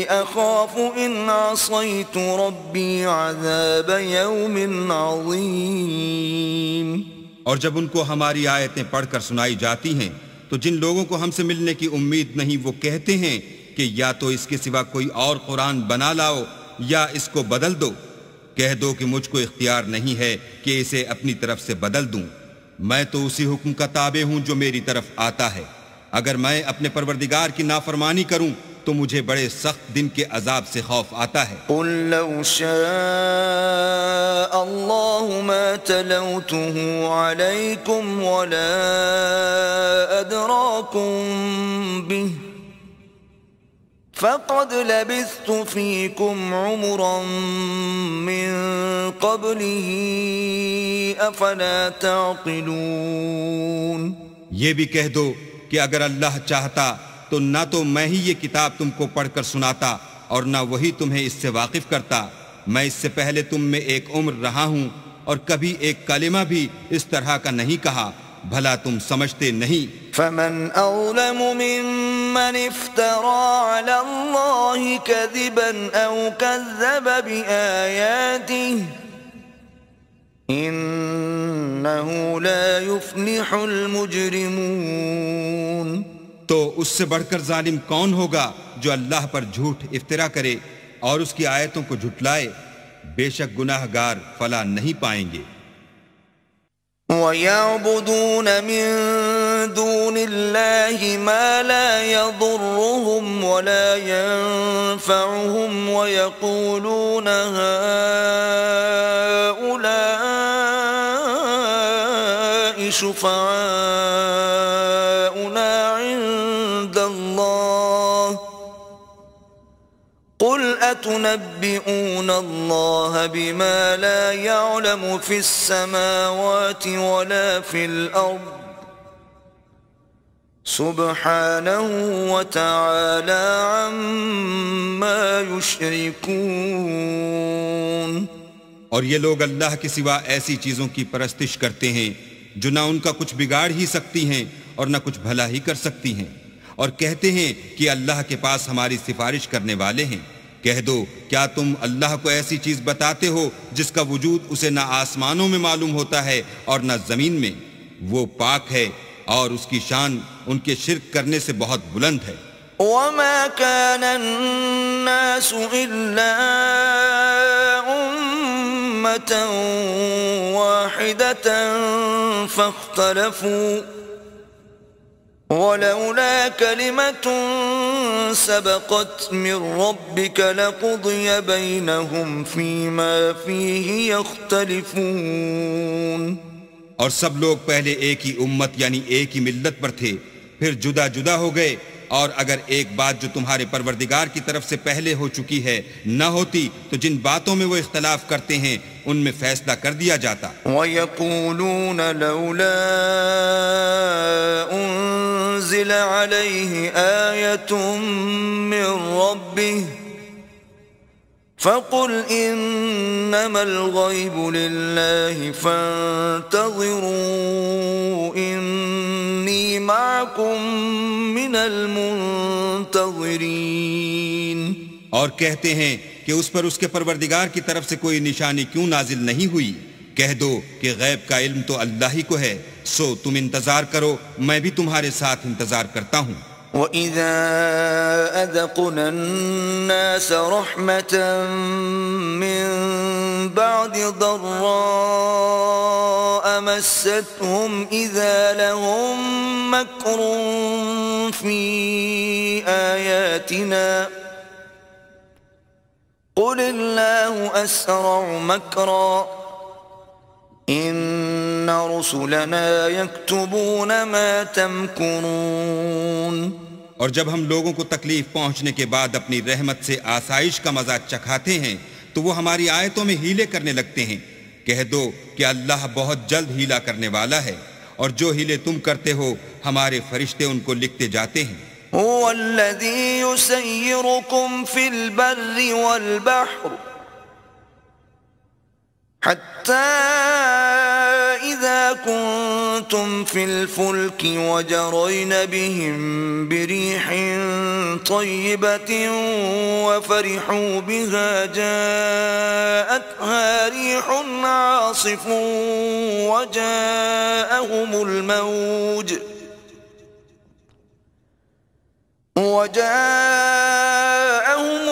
أَخَافُ إِنْ عَصَيْتُ رَبِّي عَذَابَ يَوْمٍ عَظِيمٍ۔
اور جب ان کو ہماری آیتیں پڑھ کر سنائی جاتی ہیں تو جن لوگوں کو ہم سے ملنے کی امید نہیں وہ کہتے ہیں کہ یا تو اس کے سوا کوئی اور قرآن بنا لاؤ یا اس کو بدل دو۔ کہہ دو کہ مجھ کو اختیار نہیں ہے کہ اسے اپنی طرف سے بدل دوں، میں تو اسی حکم کا تابع ہوں جو میری طرف آتا ہے۔ اگر میں اپنے پروردگار کی نافرمانی کروں تو مجھے بڑے سخت دن کے عذاب سے خوف آتا ہے۔
قل لو شاء الله ما تلوته عليكم ولا أدراكم به فقد لبثت فيكم عمرا من قبله أفلا تعقلون۔
یہ بھی کہہ دو کہ اگر اللہ چاہتا تو نہ تو میں ہی یہ کتاب تم کو پڑھ کر سناتا اور نہ وہی تمہیں اس سے واقف کرتا۔ میں اس سے پہلے تم میں ایک عمر رہا ہوں اور کبھی ایک کلمہ بھی اس طرح کا نہیں کہا، بھلا تم سمجھتے نہیں؟
فمن أظلم ممن افترى على الله كذبا أو كذب بآياته إنه لا يفلح المجرمون۔
تو اس سے بڑھ کر ظالم کون ہوگا جو اللہ پر جھوٹ افترا کرے اور اس کی آیتوں کو جھٹلائے؟ بے شک گناہ گار فلاح نہیں پائیں گے۔
وَيَعْبُدُونَ مِن دُونِ اللَّهِ مَا لَا يَضُرُّهُمْ وَلَا يَنفَعُهُمْ وَيَقُولُونَ هَؤُلَاءِ شُفَعَاؤُنَا عِندَ اللَّهِ قُلْ أَتُنَبِّئُونَ اللَّهَ بِمَا لَا يَعْلَمُ فِي السَّمَاوَاتِ وَلَا فِي الْأَرْضِ سُبْحَانَهُ وَتَعَالَى عَمَّا يُشْرِكُونَ۔
اور یہ لوگ اللہ کے سوا ایسی چیزوں کی پرستش کرتے ہیں جو نہ ان کا کچھ بگاڑ ہی سکتی ہیں اور نہ کچھ بھلا ہی کر سکتی ہیں، اور کہتے ہیں کہ اللہ کے پاس ہماری سفارش کرنے والے ہیں۔ کہہ دو کیا تم اللہ کو ایسی چیز بتاتے ہو جس کا وجود اسے نہ آسمانوں میں معلوم ہوتا ہے اور نہ زمین میں؟ وہ پاک ہے اور اس کی شان ان کے شرک کرنے سے بہت بلند ہے۔
وَمَا كَانَ النَّاسُ إِلَّا أُمَّةً وَاحِدَةً فَاخْتَلَفُوا وَلَوْلَا كَلِمَةٌ سَبَقَتْ مِنْ رَبِّكَ لَقُضِيَ بَيْنَهُمْ فِيمَا فِيهِ يَخْتَلِفُونَ۔
اور سب لوگ پہلے ایک ہی امت یعنی ایک ہی ملت پر تھے، پھر جدا جدا ہو گئے، اور اگر ایک بات جو تمہارے پروردگار کی طرف سے پہلے ہو چکی ہے نہ ہوتی تو جن باتوں میں وہ اختلاف کرتے ہیں ان میں فیصلہ کر دیا جاتا۔
وَيَقُولُونَ لَوْلَا أُنزِلَ عَلَيْهِ آيَةٌ مِّن رَّبِّهِ فَقُلْ إِنَّمَا الْغَيْبُ لِلَّهِ فَانتَظِرُوا إِنِّي مَعَكُمْ مِنَ الْمُنتَظِرِينَ۔
اور کہتے ہیں کہ اس پر اس کے پروردگار کی طرف سے کوئی نشانی کیوں نازل نہیں ہوئی؟ کہہ دو کہ غیب کا علم تو اللہ ہی کو ہے، سو تم انتظار کرو، میں بھی تمہارے ساتھ انتظار کرتا ہوں۔
وَإِذَا أَذَقْنَا النَّاسَ رَحْمَةً مِّن بَعْدِ ضَرَّاءَ مَسَّتْهُمْ إِذَا لَهُم مَّكْرٌ فِي آيَاتِنَا قُلِ اللَّهُ أَسْرَعُ مَكْرًا إِنَّ رُسُلَنَا يَكْتُبُونَ مَا تَمْكُرُونَ۔
اور جب ہم لوگوں کو تکلیف پہنچنے کے بعد اپنی رحمت سے آسائش کا مزہ چکھاتے ہیں تو وہ ہماری آیتوں میں ہیلے کرنے لگتے ہیں۔ کہہ دو کہ اللہ بہت جلد ہیلا کرنے والا ہے، اور جو ہیلے تم کرتے ہو ہمارے فرشتے ان کو لکھتے جاتے ہیں۔
هو الذي يسيركم في البر والبحر حتى إذا كنتم في الفلك وجرين بهم بريح طيبة وفرحوا بها جاءتها ريح عاصف وجاءهم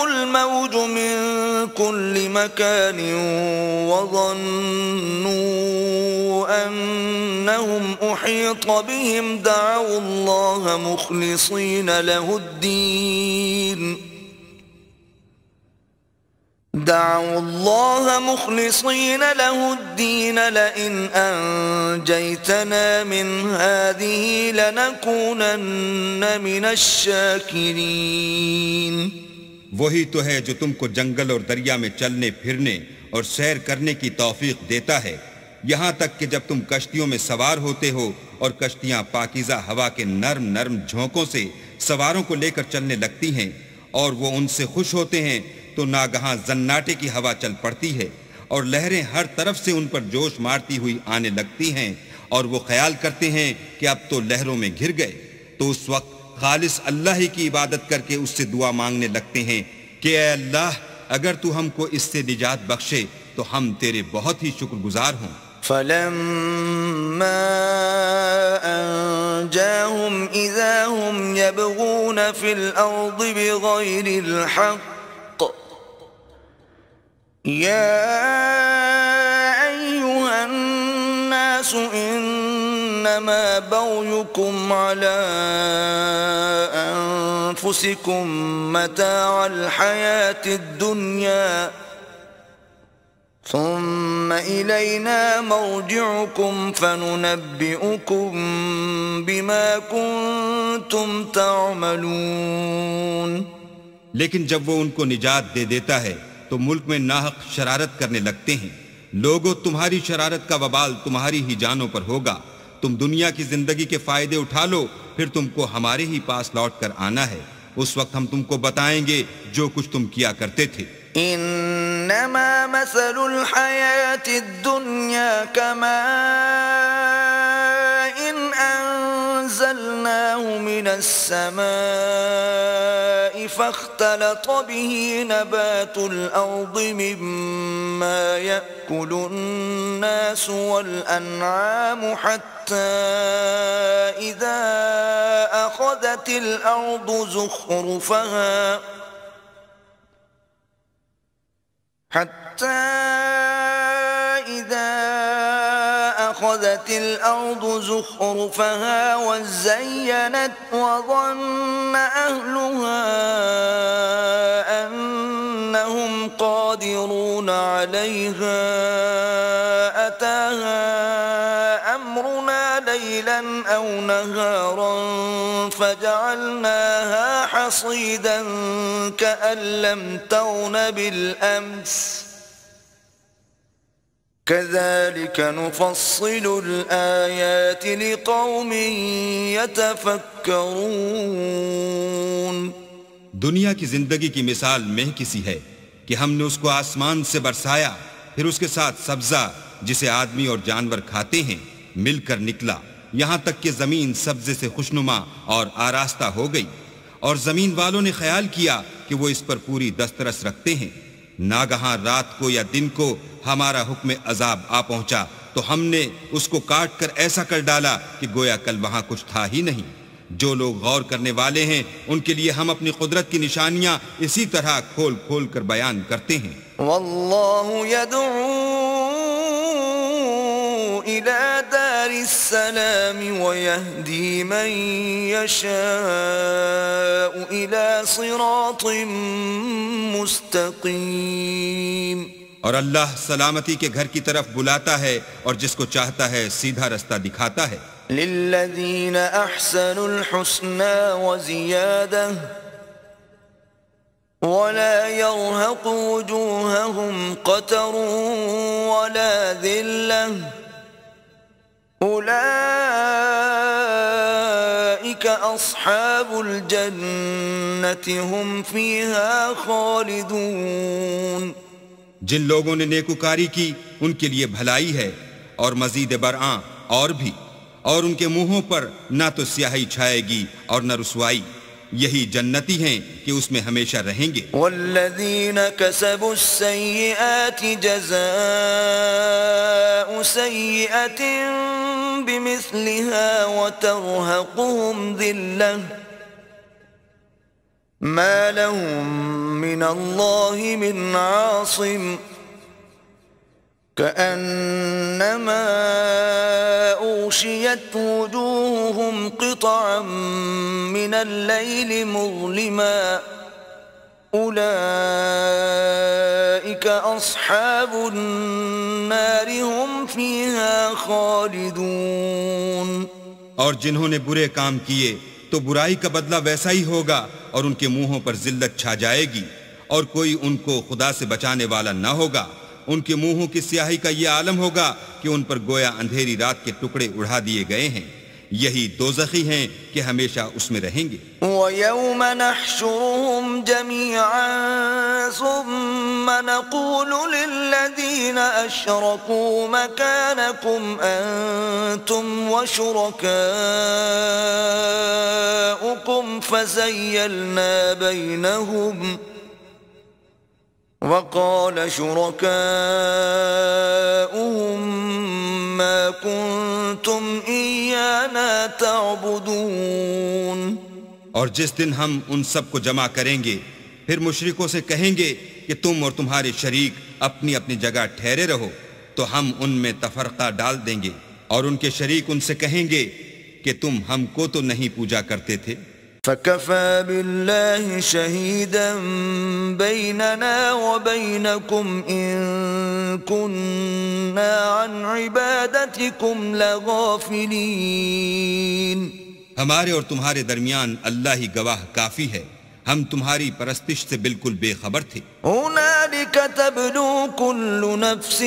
الموج من كل مكان وظنوا أنهم أحيط بهم دعوا الله مخلصين له الدين لئن أنجيتنا من هذه لنكونن من الشاكرين.
وہی تو ہے جو تم کو جنگل اور دریا میں چلنے پھرنے اور سیر کرنے کی توفیق دیتا ہے، یہاں تک کہ جب تم کشتیوں میں سوار ہوتے ہو اور کشتیاں پاکیزہ ہوا کے نرم نرم جھونکوں سے سواروں کو لے کر چلنے لگتی ہیں اور وہ ان سے خوش ہوتے ہیں، تو ناگہاں زناٹے کی ہوا چل پڑتی ہے اور لہریں ہر طرف سے ان پر جوش مارتی ہوئی آنے لگتی ہیں اور وہ خیال کرتے ہیں کہ اب تو لہروں میں گھر گئے، تو اس وقت خالص اللہ ہی کی عبادت کر کے اس سے دعا مانگنے لگتے ہیں کہ اے اللہ اگر تو ہم کو اس سے نجات بخشے تو ہم تیرے بہت ہی شکر گزار ہوں.
فلما أنجاهم إذا هم يبغون في الأرض بغير الحق يا أيها الناس إنما بغيكم على أنفسكم متاع الحياة الدنيا ثم إلينا مرجعكم فننبئكم بما كنتم تعملون.
لیکن جب وہ ان کو نجات دے دیتا ہے تو ملک میں ناحق شرارت کرنے لگتے ہیں. لوگوں تمہاری شرارت کا وبال تمہاری ہی جانوں پر ہوگا. تم دنیا کی زندگی کے فائدے اٹھا لو، پھر تم کو ہمارے ہی پاس لوٹ کر آنا ہے. اس وقت ہم تم کو بتائیں گے جو کچھ تم کیا کرتے تھے.
انما مثل الحياة الدنيا كماء إن أنزلناه من السماء فاختلط به نبات الأرض مما يأكل الناس والأنعام حتى إذا أخذت الأرض زخرفها وزينت وظن أهلها أنهم قادرون عليها أتاها أمرنا ليلا أو نهارا فجعلناها حصيدا كأن لم تغن بالأمس كذلك نفصل الآيات لقوم يتفكرون.
دنیا کی زندگی کی مثال میں کسی ہے کہ ہم نے اس کو آسمان سے برسایا، پھر اس کے ساتھ سبزہ جسے آدمی اور جانور کھاتے ہیں مل کر نکلا، یہاں تک کہ زمین سبزے سے خوشنما اور آراستہ ہو گئی، اور زمین والوں نے خیال کیا کہ وہ اس پر پوری دسترس رکھتے ہیں. ناگہاں رات کو یا دن کو ہمارا حکم عذاب آ پہنچا تو ہم نے اس کو کاٹ کر ایسا کر ڈالا کہ گویا کل وہاں کچھ تھا ہی نہیں. جو لوگ غور کرنے والے ہیں ان کے لیے ہم اپنی قدرت کی نشانیاں اسی طرح کھول کھول کر بیان کرتے ہیں.
واللہ يدعو إلى دار السلام ويهدي من يشاء إلى صراط مستقيم.
اور اللہ سلامتی کے گھر کی طرف بلاتا ہے اور جس کو چاہتا ہے سیدھا رستہ دکھاتا ہے.
للذین احسنوا الحسنى وزیادہ ولا يرهق وجوههم قتر ولا ذلة أولئك أصحاب الجنة هم فيها خالدون.
جن لوگوں نے نیکوکاری کی ان کے لیے بھلائی ہے اور مزید برآں اور بھی، اور ان کے منہوں پر نہ تو سیاہی چھائے گی اور نہ رسوائی. یہی جنتی ہیں کہ اس میں ہمیشہ رہیں گے.
والذین کسبوا السیئات جزاء سیئة بمثلها وترهقهم ذلة ما لهم من اللہ من عاصم كأنما أغشيت وجوههم قطعا من الليل مظلما أولئك أصحاب النار هم فيها خالدون.
اور جنہوں نے برے کام کیے تو برائی کا بدلہ ویسا ہی ہوگا اور ان کے منہوں پر ذلت چھا جائے گی اور کوئی ان کو خدا سے بچانے والا نہ ہوگا. ان کے منہوں کی سیاہی کا یہ عالم ہوگا کہ ان پر گویا اندھیری رات کے ٹکڑے اڑا دیے گئے ہیں. یہی دوزخی ہیں کہ ہمیشہ اس میں رہیں گے.
وَيَوْمَ نَحْشُرُهُمْ جَمِيعًا ثُمَّ نَقُولُ لِلَّذِينَ أَشْرَكُوا مَكَانَكُمْ أَنْتُمْ وَشُرَكَاؤُكُمْ فَزَيَّلْنَا بَيْنَهُمْ وَقَالَ شُرَكَاؤُهُمْ مَا كُنْتُمْ إِيَّانَا تَعْبُدُونَ.
اور جس دن ہم ان سب کو جمع کریں گے پھر مشرکوں سے کہیں گے کہ تم اور تمہارے شریک اپنی اپنی جگہ ٹھہرے رہو تو ہم ان میں تفرقہ ڈال دیں گے اور ان کے شریک ان سے کہیں گے کہ تم ہم کو تو نہیں پوجا کرتے تھے.
فَكَفَى بِاللَّهِ شَهِيدًا بَيْنَنَا وَبَيْنَكُمْ إِن كُنَّا عَنْ عِبَادَتِكُمْ لَغَافِلِينَ.
ہمارے اور تمہارے درمیان اللہ ہی گواہ کافی ہے، ہم تمہاری پرستش سے بالکل بے خبر تھے.
هُنَالِكَ تَبْلُو كُلُّ نَفْسٍ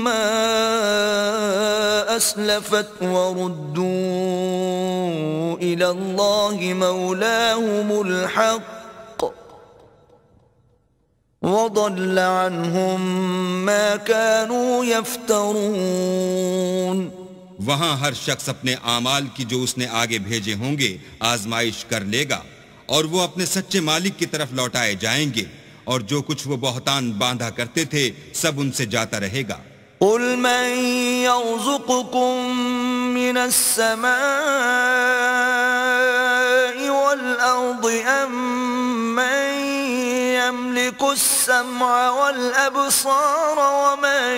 مَا أَسْلَفَتْ وَرُدُّوا إِلَى اللَّهِ مَوْلَاهُمُ الْحَقِّ وَضَلَّ عَنْهُمْ مَا كَانُوا يَفْتَرُونَ.
وہاں ہر شخص اپنے اعمال کی جو اس نے آگے بھیجے ہوں گے آزمائش کر لے گا اور وہ اپنے سچے مالک کی طرف لوٹائے جائیں گے اور جو کچھ وہ بہتان باندھا کرتے تھے سب ان سے جاتا رہے گا.
قُلْ مَنْ يَرْزُقُكُم مِّنَ السَّمَاءِ وَالْأَرْضِ أَمَّن يَمْلِكُ السَّمْعَ وَالْأَبْصَارَ وَمَن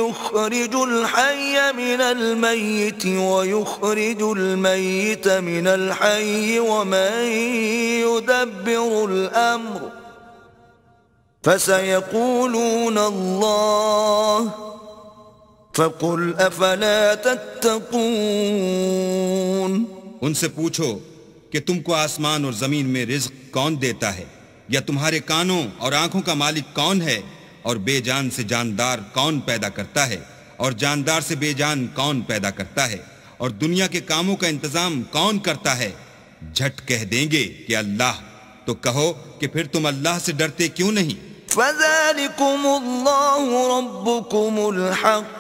يُخْرِجُ الْحَيَّ مِنَ الْمَيِّتِ وَيُخْرِجُ الْمَيِّتَ مِنَ الْحَيِّ وَمَن يُدَبِّرُ الْأَمْرَ فَسَيَقُولُونَ اللَّهُ فَقُلْ أَفَلَا تَتَّقُونَ.
ان سے پوچھو کہ تم کو آسمان اور زمین میں رزق کون دیتا ہے، یا تمہارے کانوں اور آنکھوں کا مالک کون ہے، اور بے جان سے جاندار کون پیدا کرتا ہے، اور جاندار سے بے جان کون پیدا کرتا ہے، اور دنیا کے کاموں کا انتظام کون کرتا ہے. جھٹ کہہ دیں گے کہ اللہ. تو کہو کہ پھر تم اللہ سے ڈرتے کیوں نہیں؟
فَذَلِكُمُ اللَّهُ رَبُّكُمُ الْحَقُّ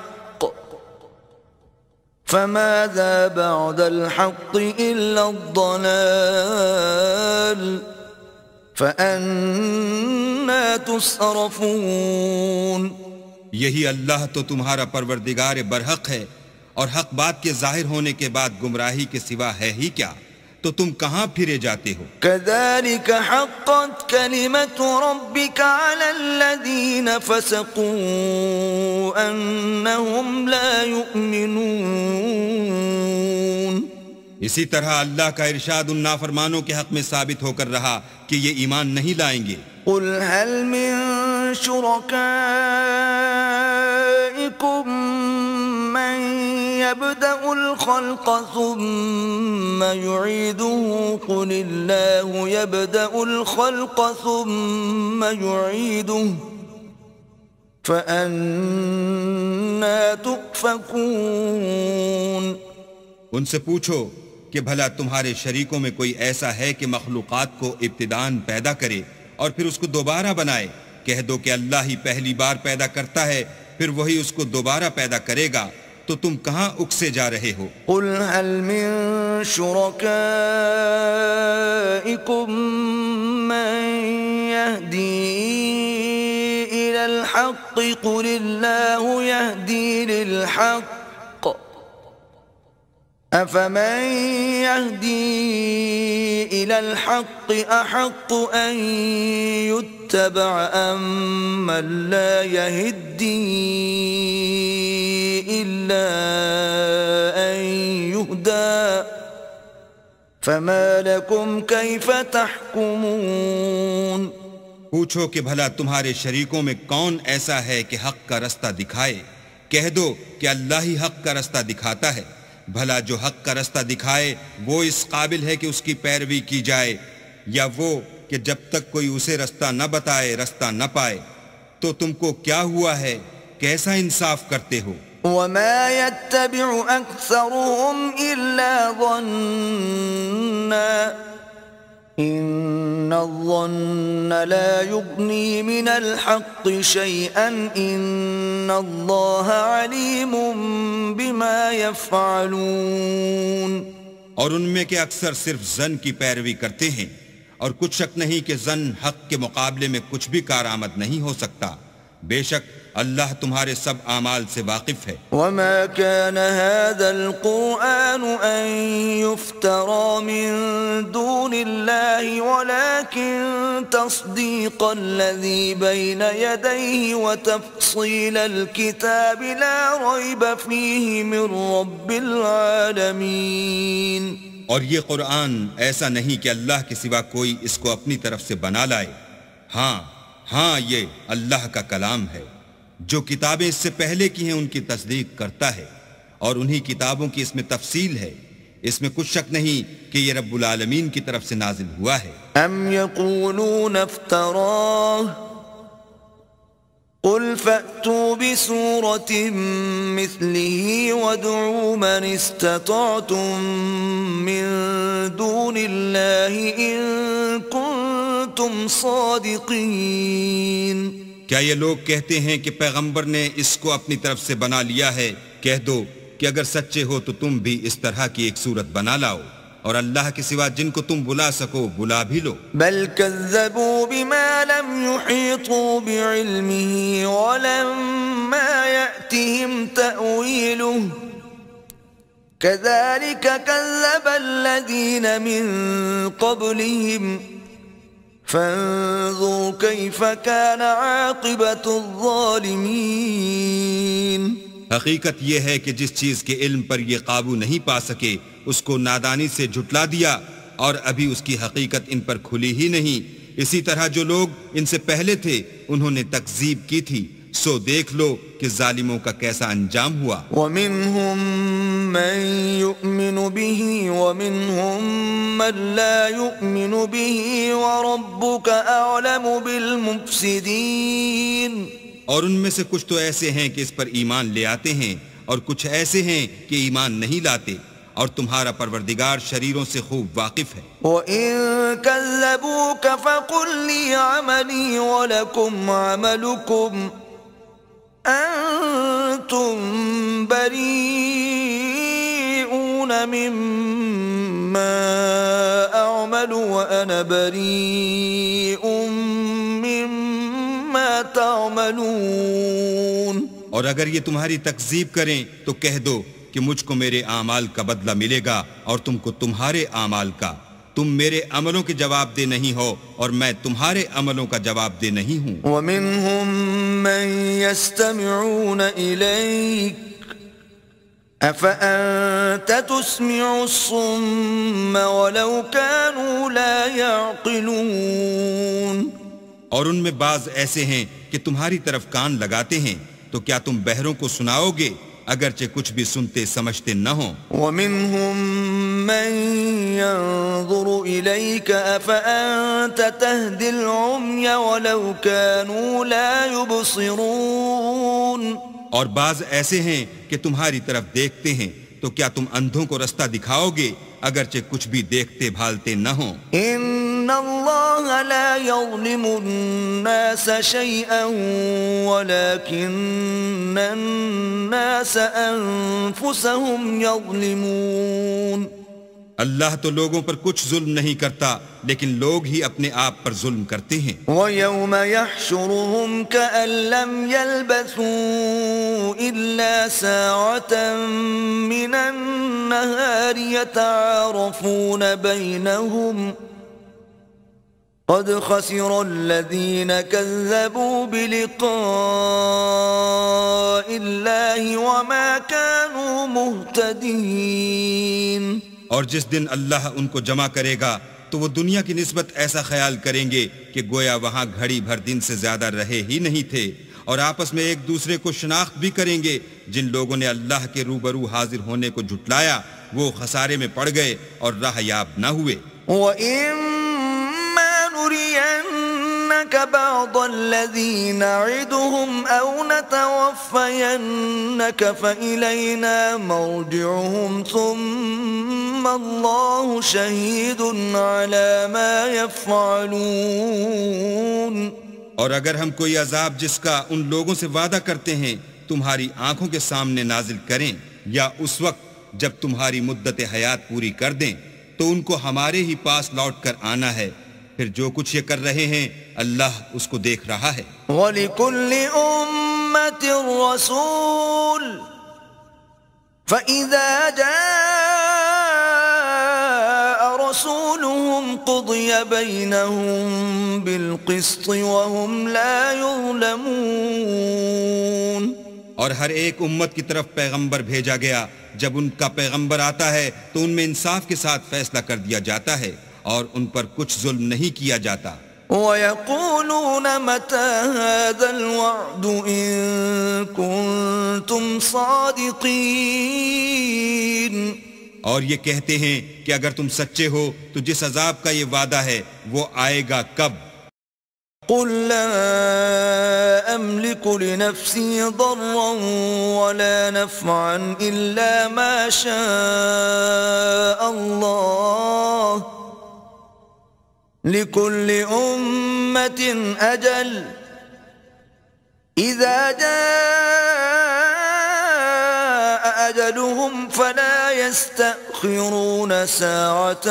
فَمَاذَا بَعْدَ الْحَقِّ إِلَّا الضَّلَالُ فَأَنَّى تُصْرَفُونَ.
یہی اللہ تو تمہارا پروردگار برحق ہے اور حق بات کے ظاہر ہونے کے بعد گمراہی کے سوا ہے ہی کیا، تو تم کہاں پھرے جاتے ہو؟
كَذَلِكَ حَقَّتْ كَلِمَةُ رَبِّكَ عَلَى الَّذِينَ فَسَقُوا أَنَّهُمْ لَا يُؤْمِنُونَ.
اسی طرح اللہ کا ارشاد ان نافرمانوں کے حق میں ثابت ہو کر رہا کہ یہ ایمان نہیں لائیں گے.
قُلْ هَلْ مِن شُرَكَائِكُم مَّن يَبْدَأُ الْخَلْقَ ثُمَّ يُعِيدُهُ قُلِ اللَّهُ يَبْدَأُ الْخَلْقَ ثُمَّ يُعِيدُهُ فَأَنَّى تُؤْفَكُونَ.
ان سے پوچھو کہ بھلا تمہارے شریکوں میں کوئی ایسا ہے کہ مخلوقات کو ابتداءً پیدا کرے اور پھر اس کو دوبارہ بنائے؟ کہہ دو کہ اللہ ہی پہلی بار پیدا کرتا ہے پھر وہی اس کو دوبارہ پیدا کرے گا، تو تم کہاں اکسے جا رہے ہو؟
قُلْ هَلْ مِن شُرَكَائِكُم مَّن يَهْدِي إِلَى الْحَقِّ قُلِ اللَّهُ يَهْدِي لِلْحَقِّ أَفَمَن يَهْدِي إِلَى الْحَقِّ أَحَقُّ أَن يُتَّبَعَ يتبع أمن لا يهدي إلا أن يهدى فما لكم كيف تحكمون
پوچھو کہ بھلا تمہارے شریکوں میں کون ایسا ہے کہ حق کا رستہ دکھائے؟ کہہ دو کہ اللہ ہی حق کا رستہ دکھاتا ہے۔ بھلا جو حق کا رستہ دکھائے وہ اس قابل ہے کہ اس کی پیروی کی جائے، یا وہ کہ جب تک کوئی اسے رستہ نہ بتائے رستہ نہ پائے؟ تو تم کو کیا ہوا ہے؟ کیسا انصاف کرتے ہو؟
وما يتبع أكثرهم إلا ظنا إن الظن لا يغني من الحق شيئا إن الله عليم بما يفعلون
اور ان میں کے اکثر صرف ظن کی پیروی کرتے ہیں، اور کچھ شک نہیں کہ ظن حق کے مقابلے میں کچھ بھی کارآمد نہیں ہو سکتا۔ بے شک اللہ تمہارے سب اعمال سے واقف ہے۔
وما كان هذا القرآن أن يفترى من دون الله ولكن تصديق الذي بين يديه وتفصيل الكتاب لا ريب فيه من رب العالمين۔
اور یہ قرآن ایسا نہیں کہ اللہ کے سوا کوئی اس کو اپنی طرف سے بنا لائے، ہاں یہ اللہ کا کلام ہے۔ جو کتابیں اس سے پہلے کی ہیں ان کی تصدیق کرتا ہے، اور انہی کتابوں کی اس میں تفصیل ہے۔ اس میں کچھ شک نہیں کہ یہ رب العالمین کی طرف سے نازل ہوا ہے۔
ام یقولون افتراه قل فأتوا بسورة مثله وادعوا من استطعتم من دون الله إن كنتم صادقين۔
کیا یہ لوگ کہتے ہیں کہ پیغمبر نے اس کو اپنی طرف سے بنا لیا ہے؟ کہہ دو کہ اگر سچے ہو تو تم بھی اس طرح کی ایک صورت بنا لاؤ، اور اللہ کے سوا جن کو تم بلا سکو بلا بھی لو۔
بل كذبوا بما لم يحيطوا بعلمه ولما يأتهم تأويله كذلك كذب الذين من قبلهم فانظر كيف كان عاقبة الظالمين۔
حقیقت یہ ہے کہ جس چیز کے علم پر یہ قابو نہیں پا سکے اس کو نادانی سے جھٹلا دیا، اور ابھی اس کی حقیقت ان پر کھلی ہی نہیں۔ اسی طرح جو لوگ ان سے پہلے تھے انہوں نے تکذیب کی تھی، سو دیکھ لو کہ ظالموں کا کیسا انجام ہوا۔
وَمِنْهُمْ مَنْ يُؤْمِنُ بِهِ وَمِنْهُمْ مَنْ لَا يُؤْمِنُ بِهِ وَرَبُّكَ أَعْلَمُ بِالْمُفْسِدِينَ۔ اور
ان میں سے کچھ تو ایسے ہیں کہ اس پر ایمان لے آتے ہیں، اور کچھ ایسے ہیں کہ ایمان نہیں لاتے، اور تمہارا پروردگار شریروں سے خوب واقف ہے۔
وَإِن كَذَّبُوكَ فَقُلْ لِي عَمَلِي وَلَكُمْ عَمَلُكُمْ أَنْتُمْ بَرِيئُونَ مِمَّا أَعْمَلُ وَأَنَا بَرِيءٌ مِّمَّا تَعْمَلُونَ۔
اور اگر یہ تمہاری تکذیب کریں تو کہہ دو کہ مجھ کو میرے اعمال کا بدلہ ملے گا اور تم کو تمہارے اعمال کا۔ تم میرے عملوں کے جواب دہ نہیں ہو اور میں تمہارے عملوں کا جواب دہ نہیں ہوں۔
وَمِنْهُمْ مَنْ يَسْتَمِعُونَ إِلَيْكَ أَفَأَنْتَ تُسْمِعُ الصُّمَّ وَلَوْ كَانُوا لَا يَعْقِلُونَ۔
اور ان میں بعض ایسے ہیں کہ تمہاری طرف کان لگاتے ہیں، تو کیا تم بہروں کو سناؤ گے اگرچہ کچھ بھی سنتے سمجھتے نہ ہوں۔
وَمِنْهُمْ مَنْ يَنْظُرُ إِلَيْكَ أَفَأَنْتَ تَهْدِي الْعُمْيَ وَلَوْ كَانُوا لَا يُبْصِرُونَ۔
اور بعض ایسے ہیں کہ تمہاری طرف دیکھتے ہیں، تو کیا تم اندھوں کو رستہ دکھاؤ گے اگرچہ کچھ بھی دیکھتے بھالتے نہ ہوں۔
إِنَّ اللَّهَ لَا يَظْلِمُ النَّاسَ شَيْئًا وَلَكِنَّ النَّاسَ أَنفُسَهُمْ يَظْلِمُونَ۔
اللہ تو لوگوں پر کچھ ظلم نہیں کرتا، لیکن لوگ ہی اپنے آپ پر ظلم کرتے ہیں۔
وَيَوْمَ يَحْشُرُهُمْ كَأَن لَّمْ يَلْبَثُوا إِلَّا سَاعَةً مِّنَ النَّهَارِ يَتَعَارَفُونَ بَيْنَهُمْ قد خسر الذين كذبوا بلقاء الله وما كانوا مهتدين۔
اور جس دن اللہ ان کو جمع کرے گا تو وہ دنیا کی نسبت ایسا خیال کریں گے کہ گویا وہاں گھڑی بھر دن سے زیادہ رہے ہی نہیں تھے، اور آپس میں ایک دوسرے کو شناخت بھی کریں گے۔ جن لوگوں نے اللہ کے روبرو حاضر ہونے کو جھٹلایا وہ خسارے میں پڑ گئے اور راہ یاب نہ ہوئے۔
وَإِمَّا نُرِيَنَّكَ بَعْضَ الَّذِي نَعِدُهُمْ أَوْ نَتَوَفَّيَنَّكَ فَإِلَيْنَا مَرْجِعُهُمْ ثُمَّ اللَّهُ شَهِيدٌ عَلَى مَا يَفْعَلُونَ۔
اور اگر ہم کوئی عذاب جس کا ان لوگوں سے وعدہ کرتے ہیں تمہاری آنکھوں کے سامنے نازل کریں یا اس وقت جب تمہاری مدت حیات پوری کر دیں تو ان کو ہمارے ہی پاس لوٹ کر آنا ہے، پھر جو کچھ یہ کر رہے ہیں اللہ اس کو دیکھ رہا ہے۔
وَلِكُلِّ أُمَّةٍ رَسُولٌ فَإِذَا جَاءَ رَسُولُهُمْ قُضِيَ بَيْنَهُم بِالْقِسْطِ وَهُمْ لَا يُظْلَمُونَ۔
اور ہر ایک امت کی طرف پیغمبر بھیجا گیا، جب ان کا پیغمبر آتا ہے تو ان میں انصاف کے ساتھ فیصلہ کر دیا جاتا ہے اور ان پر کچھ ظلم نہیں کیا جاتا۔
وَيَقُولُونَ مَتَى هَذَا الْوَعْدُ إِن كُنتُمْ صَادِقِينَ۔
اور یہ کہتے ہیں کہ اگر تم سچے ہو تو جس عذاب کا یہ وعدہ ہے وہ آئے گا کب؟
قُل لَّا أَمْلِكُ لِنَفْسِي ضَرًّا وَلَا نَفْعًا إِلَّا مَا شَاءَ اللَّهُ لِكُلِّ أُمَّةٍ أَجَلٌ إِذَا جَاءَ أَجَلُهُمْ فَلَا يَسْتَأْخِرُونَ سَاعَةً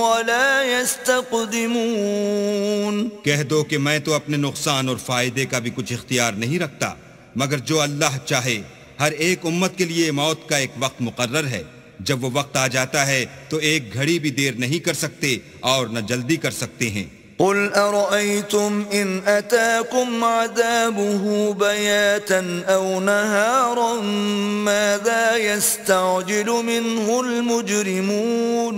وَلَا يَسْتَقْدِمُونَ۔
کہہ دو کہ میں تو اپنے نقصان اور فائدے کا بھی کچھ اختیار نہیں رکھتا، مگر جو اللہ چاہے۔ ہر ایک امت کے لیے موت کا ایک وقت مقرر ہے، جب وہ وقت آ جاتا ہے تو ایک گھڑی بھی دیر نہیں کر سکتے اور نہ جلدی کر سکتے ہیں۔
قُلْ أَرَأَيْتُمْ إِنْ أَتَاكُمْ عَذَابُهُ بَيَاتًا أَوْ نَهَارًا مَاذَا يَسْتَعْجِلُ مِنْهُ الْمُجْرِمُونَ۔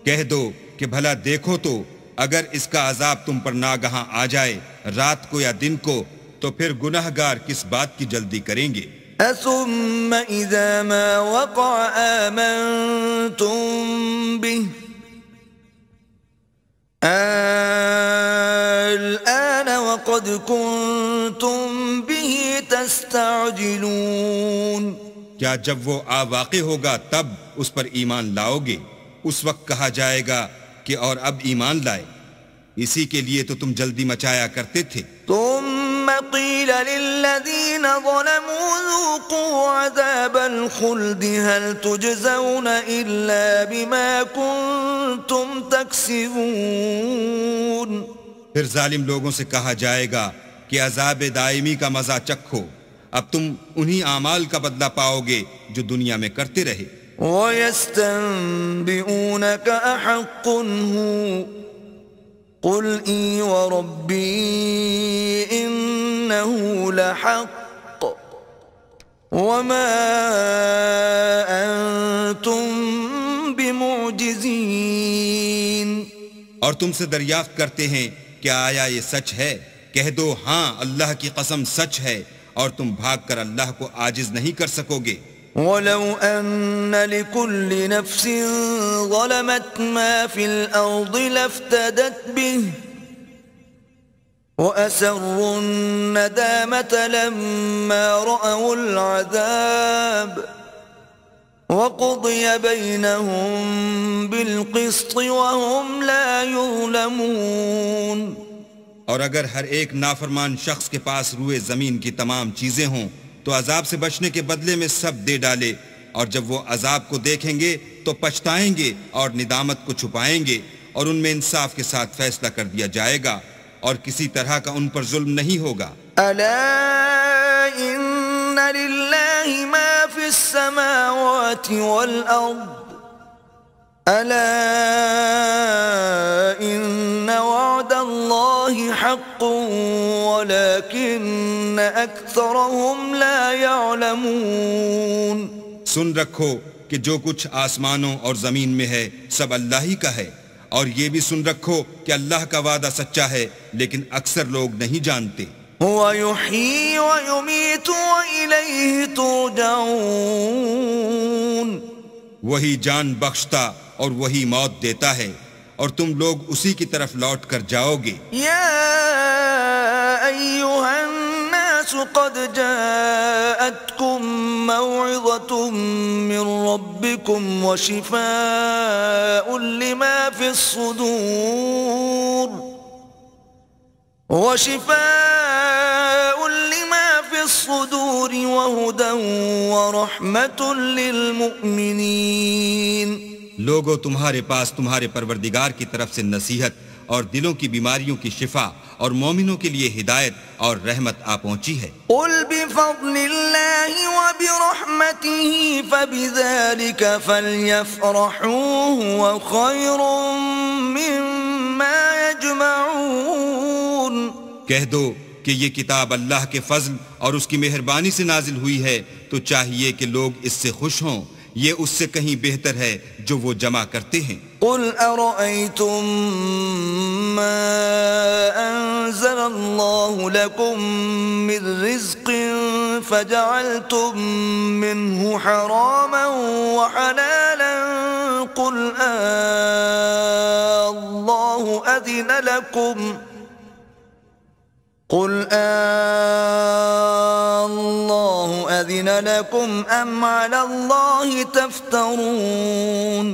کہہ دو کہ بھلا دیکھو تو اگر اس کا عذاب تم پر ناگہاں آ جائے رات کو یا دن کو تو پھر گناہگار کس بات کی جلدی کریں گے؟
أَثُمَّ إِذَا مَا وَقَعَ آمَنْتُمْ بِهِ الآن وقد كنتم به تستعجلون۔
کیا جب وہ واقع ہوگا تب اس پر ایمان لاؤ گے؟ اس وقت کہا جائے گا کہ اور اب ایمان لائے، اسی کے لیے تو تم جلدی مچایا کرتے تھے۔
ثم قيل للذين ظلموا ذوقوا عذاب الخلد هل تجزون إلا بما كنتم تكسبون۔
پھر ظالم لوگوں سے کہا جائے گا کہ عذاب دائمی کا مزہ چکھو، اب تم انہی اعمال کا بدلہ پاؤ گے جو دنیا میں کرتے رہے۔
وَيَسْتَنبِئُونَكَ أَحَقٌّ هُوَ قُلْ إِي وَرَبِّي إِنَّهُ لَحَقٌّ وَمَا أَنْتُمْ بِمُعْجِزِينَ۔
اور تم سے دریافت کرتے ہیں کہ آیا یہ سچ ہے؟ کہہ دو ہاں اللہ کی قسم سچ ہے، اور تم بھاگ کر اللہ کو عاجز نہیں کر سکو گے۔
وَلَوْ أَنَّ لِكُلِّ نَفْسٍ ظَلَمَتْ مَا فِي الْأَرْضِ لَافْتَدَتْ بِهِ وَأَسَرُّوا النَّدَامَةَ لَمَّا رَأَوُا الْعَذَابَ وَقُضِيَ بَيْنَهُم بِالْقِسْطِ وَهُمْ لَا يُظْلَمُونَ۔
اور اگر ہر ایک نافرمان شخص کے پاس روئے زمین کی تمام چیزیں ہوں تو عذاب سے بچنے کے بدلے میں سب دے ڈالے، اور جب وہ عذاب کو دیکھیں گے تو پچھتائیں گے اور ندامت کو چھپائیں گے، اور ان میں انصاف کے ساتھ فیصلہ کر دیا جائے گا اور کسی طرح کا ان پر ظلم نہیں ہوگا۔
أَلَا إِنَّ لِلَّهِ مَا فِي السَّمَاوَاتِ وَالْأَرْضِ أَلَا إِنَّ وَعْدَ حق ولكن أكثرهم لا يعلمون.
سن رکھو کہ جو کچھ آسمانوں اور زمین میں ہے سب اللہ ہی کا ہے، اور یہ بھی سن رکھو کہ اللہ کا وعدہ سچا ہے، لیکن اکثر لوگ نہیں جانتے.
هو يحيي ويميت وإليه ترجعون.
وہی جان بخشتا اور وہی موت دیتا ہے، اور تم لوگ اسی کی طرف لوٹ کر جاؤ گے.
يا أيها الناس قد جاءتكم موعظة من ربكم وشفاء لما في الصدور وهدى ورحمة للمؤمنين.
لوگوں تمہارے پاس تمہارے پروردگار کی طرف سے نصیحت اور دلوں کی بیماریوں کی شفا اور مومنوں کے لیے ہدایت اور رحمت آ پہنچی ہے.
قل بفضل الله وبرحمته فبذلك فليفرحوا هو خير مما يجمعون.
کہہ دو کہ یہ کتاب اللہ کے فضل اور اس کی مہربانی سے نازل ہوئی ہے تو چاہیے کہ لوگ اس سے خوش ہوں، یہ اس سے کہیں بہتر ہے جو وہ جمع کرتے ہیں.
قل أرأيتم ما أنزل الله لكم من رزق فجعلتم منه حراما وحلالا قل الله أذن لكم أم على الله تفترون.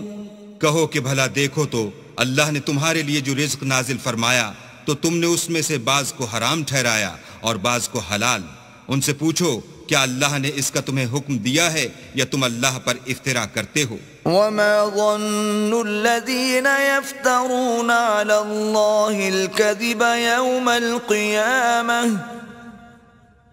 کہو کہ بھلا دیکھو تو اللہ نے تمہارے لیے جو رزق نازل فرمایا تو تم نے اس میں سے بعض کو حرام ٹھہرایا اور بعض کو حلال. ان سے پوچھو کیا اللہ نے اس کا تمہیں حکم دیا ہے یا تم اللہ پر افترا کرتے ہو؟
وما ظن الذين يفترون على الله الكذب يوم القيامة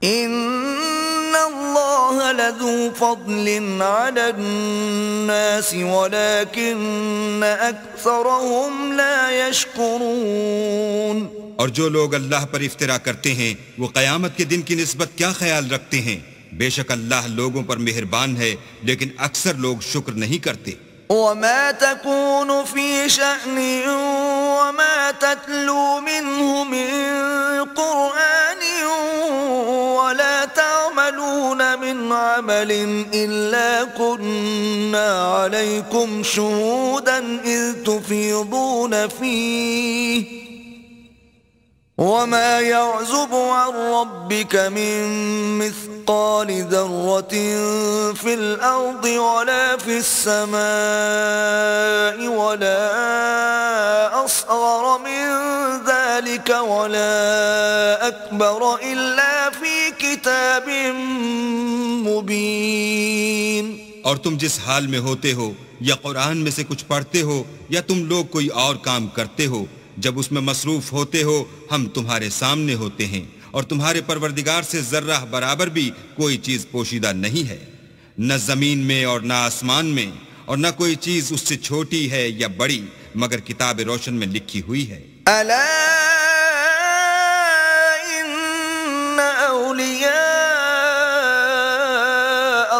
إن الله لذو فضل على الناس ولكن أكثرهم لا يشكرون.
اور جو لوگ اللہ پر افترا کرتے ہیں وہ قیامت کے دن کی نسبت کیا خیال رکھتے ہیں؟ بے شک اللہ لوگوں پر مہربان ہے لیکن اکثر لوگ شکر نہیں کرتے.
وما تكون في شأن وما تتلو منه من قرآن ولا تعملون من عمل إلا كنا عليكم شهودا إذ تفيضون فيه وما يعزب عن ربك من مثقال ذرة في الأرض ولا في السماء ولا أصغر من ذلك ولا أكبر إلا في كتاب مبين.
اور تم جس حال میں ہوتے ہو یا قرآن میں سے کچھ پڑھتے ہو یا تم لوگ کوئی اور کام کرتے ہو، جب اس میں مصروف ہوتے ہو ہم تمہارے سامنے ہوتے ہیں، اور تمہارے پروردگار سے ذرہ برابر بھی کوئی چیز پوشیدہ نہیں ہے، نہ زمین میں اور نہ آسمان میں، اور نہ کوئی چیز اس سے چھوٹی ہے یا بڑی مگر کتاب روشن میں لکھی ہوئی ہے.
ألا إن أولياء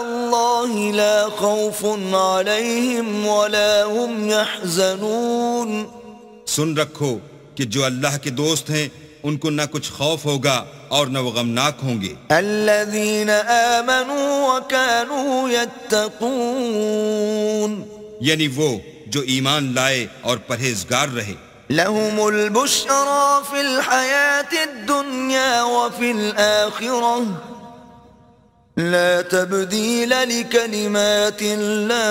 الله لا خوف عليهم ولا هم يحزنون.
سن رکھو کہ جو اللہ کے دوست ہیں ان کو نہ کچھ خوف ہوگا اور نہ وہ غمناک ہوں گے.
الذين آمنوا وكانوا يتقون.
یعنی وہ جو ایمان لائے اور پرہیزگار رہے.
لهم البشرى في الحياة الدنيا وفي الآخرة لا تبديل لكلمات الله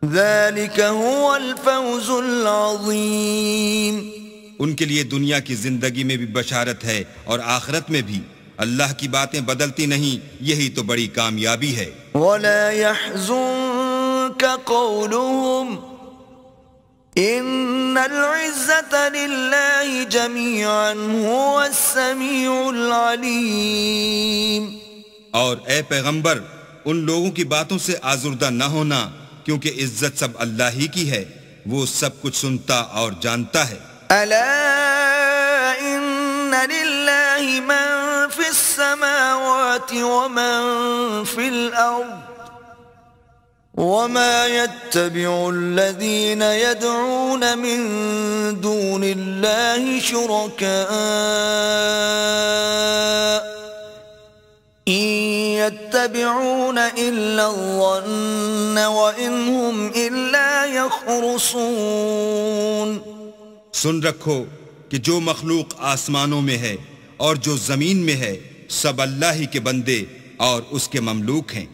ذلك هو الفوز العظيم.
ان کے لیے دنیا کی زندگی میں بھی بشارت ہے اور آخرت میں بھی. اللہ کی باتیں بدلتی نہیں، یہی تو بڑی کامیابی ہے.
ولا يحزنك قولهم إن العزة لله جميعا هو السميع العليم.
اور اے پیغمبر ان لوگوں کی باتوں سے آزردہ نہ ہونا، کیونکہ عزت سب اللہ ہی کی ہے، وہ سب کچھ سنتا اور جانتا ہے.
ألا إن لله من في السماوات ومن في الأرض وما يتبع الذين يدعون من دون الله شركاء إن يتبعون إلا الظن وإن هم إلا يخرصون۔
سن رکھو کہ جو مخلوق آسمانوں میں ہے اور جو زمین میں ہے سب اللہ ہی کے بندے اور اس کے مملوک ہیں،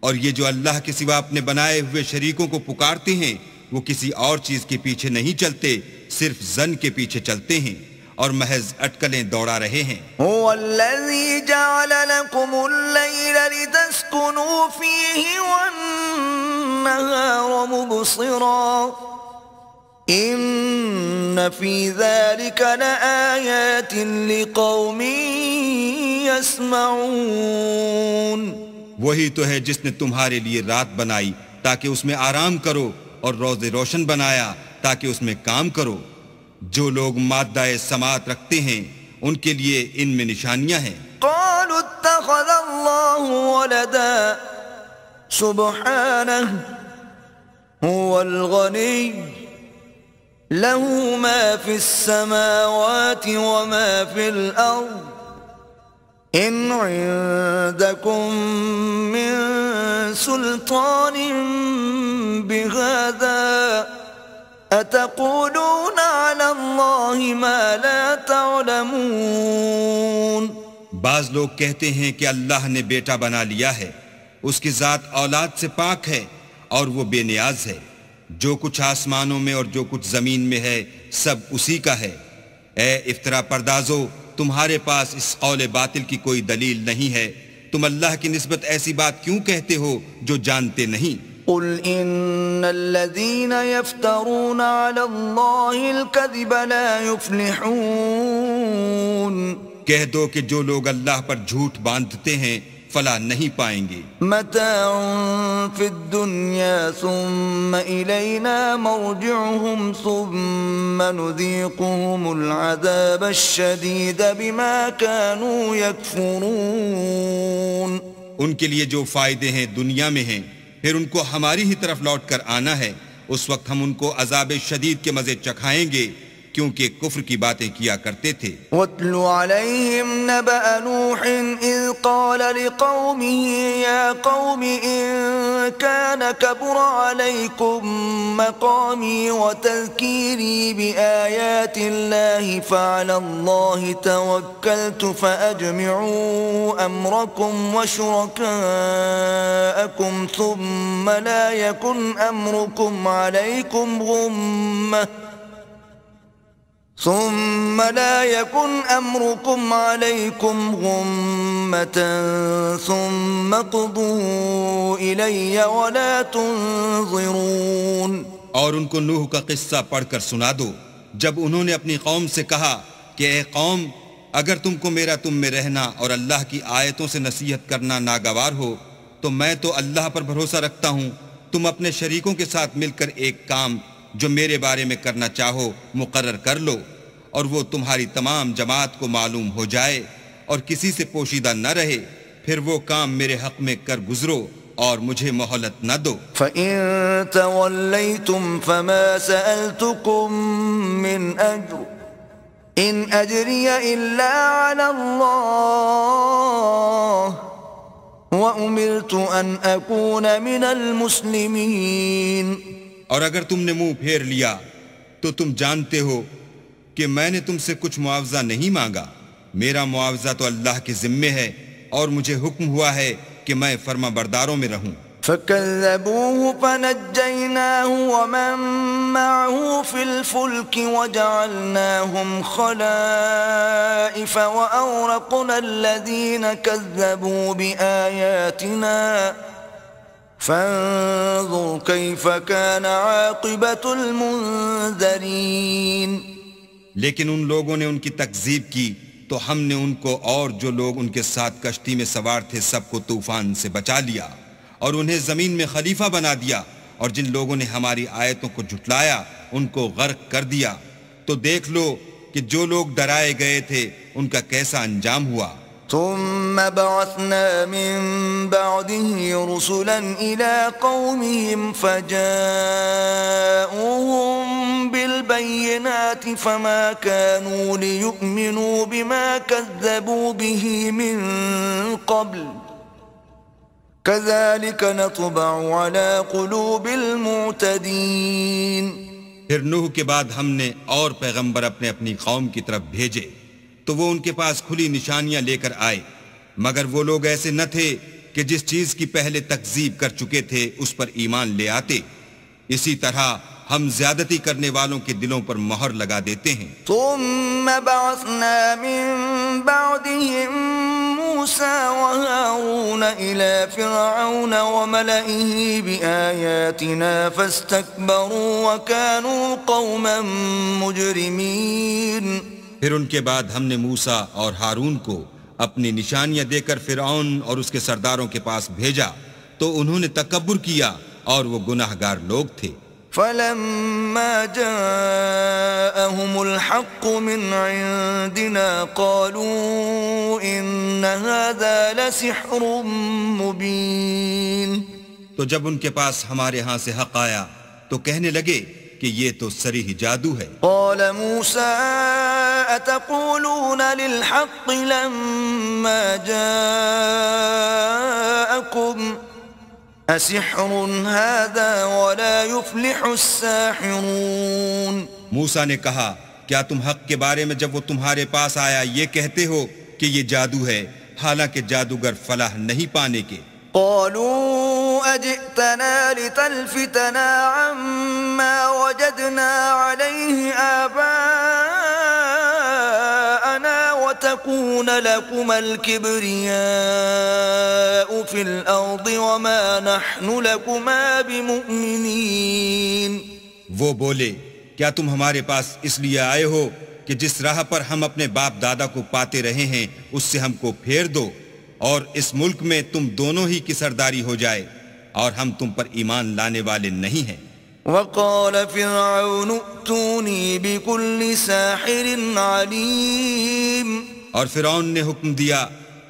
اور یہ جو اللہ کے سوا اپنے بنائے ہوئے شریکوں کو پکارتے ہیں وہ کسی اور چیز کے پیچھے نہیں چلتے، صرف ظن کے پیچھے چلتے ہیں اور محض اٹکلیں دوڑا رہے ہیں۔
هو الذي جعل لكم الليل لتسكنوا فيه والنهار مبصرا إن في ذلك لآيات لقوم يسمعون۔
وہی تو ہے جس نے تمہارے لیے رات بنائی تاکہ اس میں آرام کرو اور روز روشن بنایا تاکہ اس میں کام کرو۔ جو لوگ مادہ سماعت رکھتے ہیں ان کے لیے ان میں نشانیاں ہیں۔
قالوا اتخذ الله ولدا سبحانه هو الغني له ما في السماوات وما في الأرض إن عندكم من سلطان بهذا أتقولون على الله ما لا تعلمون۔
بعض لوگ کہتے ہیں کہ اللہ نے بیٹا بنا لیا ہے، اس کی ذات اولاد سے پاک ہے اور وہ بے نیاز ہے، جو کچھ آسمانوں میں اور جو کچھ زمین میں ہے سب اسی کا ہے۔ اے افطرا پردازو، تمہارے پاس اس قول باطل کی کوئی دلیل نہیں ہے، تم اللہ کی نسبت ایسی بات کیوں کہتے ہو جو جانتے نہیں؟
قل ان الذين يفترون على الله الكذب لا يفلحون۔
کہہ دو کہ جو لوگ اللہ پر جھوٹ باندھتے ہیں فلاح نہیں پائیں گے۔
متاع في الدنيا ثم إلينا مرجعهم ثم نذيقهم العذاب الشديد بما كانوا يكفرون۔
ان کے لیے جو فائدے ہیں دنیا میں ہیں، پھر ان کو ہماری ہی طرف لوٹ کر آنا ہے، اس وقت ہم ان کو عذاب شدید کے مزے چکھائیں گے کیونکہ کفر کی باتیں کیا کرتے تھے۔
وَاتْلُ عَلَيْهِمْ نَبَأَ نُوحٍ إِذْ قَالَ لِقَوْمِهِ يَا قَوْمِ إِن كَانَ كَبُرَ عَلَيْكُمْ مَقَامِي وَتَذْكِيرِي بِآيَاتِ اللَّهِ فَعَلَى اللَّهِ تَوَكَّلْتُ فَأَجْمِعُوا أَمْرَكُمْ وَشُرَكَاءَكُمْ ثُمَّ لَا يَكُنْ أَمْرُكُمْ عَلَيْكُمْ غُمَّةً ثُمَّ قُضُوا إِلَيَّ وَلَا تُنظِرُونَ۔
اور ان کو نوح کا قصہ پڑھ کر سنا دو جب انہوں نے اپنی قوم سے کہا کہ اے قوم، اگر تم کو میرا تم میں رہنا اور اللہ کی آیتوں سے نصیحت کرنا ناگوار ہو تو میں تو اللہ پر بھروسہ رکھتا ہوں، تم اپنے شریکوں کے ساتھ مل کر ایک کام جو میرے بارے میں کرنا چاہو مقرر کر لو، اور وہ تمہاری تمام جماعت کو معلوم ہو جائے اور کسی سے پوشیدہ نہ رہے، پھر وہ کام میرے حق میں کر گزرو اور مجھے مہلت نہ دو۔
فَإِن تَوَلَّيْتُمْ فَمَا سَأَلْتُكُم مِّنْ أَجْرٍ إِنْ أَجْرِيَ إِلَّا عَلَى اللَّهِ وَأُمِرْتُ أَنْ أَكُونَ مِنَ الْمُسْلِمِينَ۔
اور اگر تم نے منہ پھیر لیا تو تم جانتے ہو کہ میں نے تم سے کچھ معاوضہ نہیں مانگا، میرا معاوضہ تو اللہ کے ذمے ہے اور مجھے حکم ہوا ہے کہ میں فرما برداروں میں رہوں۔
فَكَذَّبُوهُ فَنَجَّيْنَاهُ وَمَن مَّعَهُ فِي الْفُلْكِ وَجَعَلْنَاهُمْ خَلَائِفَ وَأَغْرَقْنَا الَّذِينَ كَذَّبُوا بِآيَاتِنَا فَانظُرْ كَيْفَ كَانَ عَاقِبَةُ الْمُنذَرِينَ۔
لیکن ان لوگوں نے ان کی تکذیب کی تو ہم نے ان کو اور جو لوگ ان کے ساتھ کشتی میں سوار تھے سب کو طوفان سے بچا لیا اور انہیں زمین میں خلیفہ بنا دیا، اور جن لوگوں نے ہماری آیتوں کو جھٹلایا ان کو غرق کر دیا۔ تو دیکھ لو کہ جو لوگ ڈرائے گئے تھے ان کا کیسا انجام ہوا۔
ثم بعثنا من بعده رسلا إلى قومهم فجاءوهم بالبينات فما كانوا ليؤمنوا بما كذبوا به من قبل كذلك نطبع على قلوب المعتدين۔
پھر نوح کے بعد ہم نے اور پیغمبر اپنے اپنی قوم کی طرف بھیجے تو وہ ان کے پاس کھلی نشانیاں لے کر آئے، مگر وہ لوگ ایسے نہ تھے کہ جس چیز کی پہلے تکذیب کر چکے تھے اس پر ایمان لے آتے۔ اسی طرح ہم زیادتی کرنے والوں کے دلوں پر مہر لگا دیتے ہیں۔
ثم بعثنا من بعدهم موسى وهارون إلى فرعون وملئه بآياتنا فاستكبروا وكانوا قوما مجرمين۔
پھر ان کے بعد ہم نے موسیٰ اور ہارون کو اپنی نشانیاں دے کر فرعون اور اس کے سرداروں کے پاس بھیجا تو انہوں نے تکبر کیا اور وہ گناہگار لوگ تھے۔
فلما جاءهم الحق من عندنا قالوا إن هذا لسحر مبين۔
تو جب ان کے پاس ہمارے ہاں سے حق آیا تو کہنے لگے کہ یہ تو صریح جادو ہے۔
قال موسى أتقولون للحق لما جاءكم أسحر هذا ولا يفلح الساحرون۔
موسیٰ نے کہا کیا تم حق کے بارے میں جب وہ تمہارے پاس آیا یہ کہتے ہو کہ یہ جادو ہے، حالانکہ جادوگر فلاح نہیں پانے کے۔
قالوا أجئتنا لتلفتنا عما وجدنا عليه آباءنا وتكون لكم الكبرياء في الأرض وما نحن لكما بمؤمنين۔
وہ بولے کیا تم ہمارے پاس اس لیے آئے ہو کہ جس راہ پر ہم اپنے باپ دادا کو پاتے رہے ہیں اس سے ہم کو پھیر دو اور اس ملک میں تم دونوں ہی کی سرداری ہو جائے، اور ہم تم پر ایمان لانے والے نہیں ہیں۔
وقال فرعون ائتوني بكل ساحر عليم۔
اور فرعون نے حکم دیا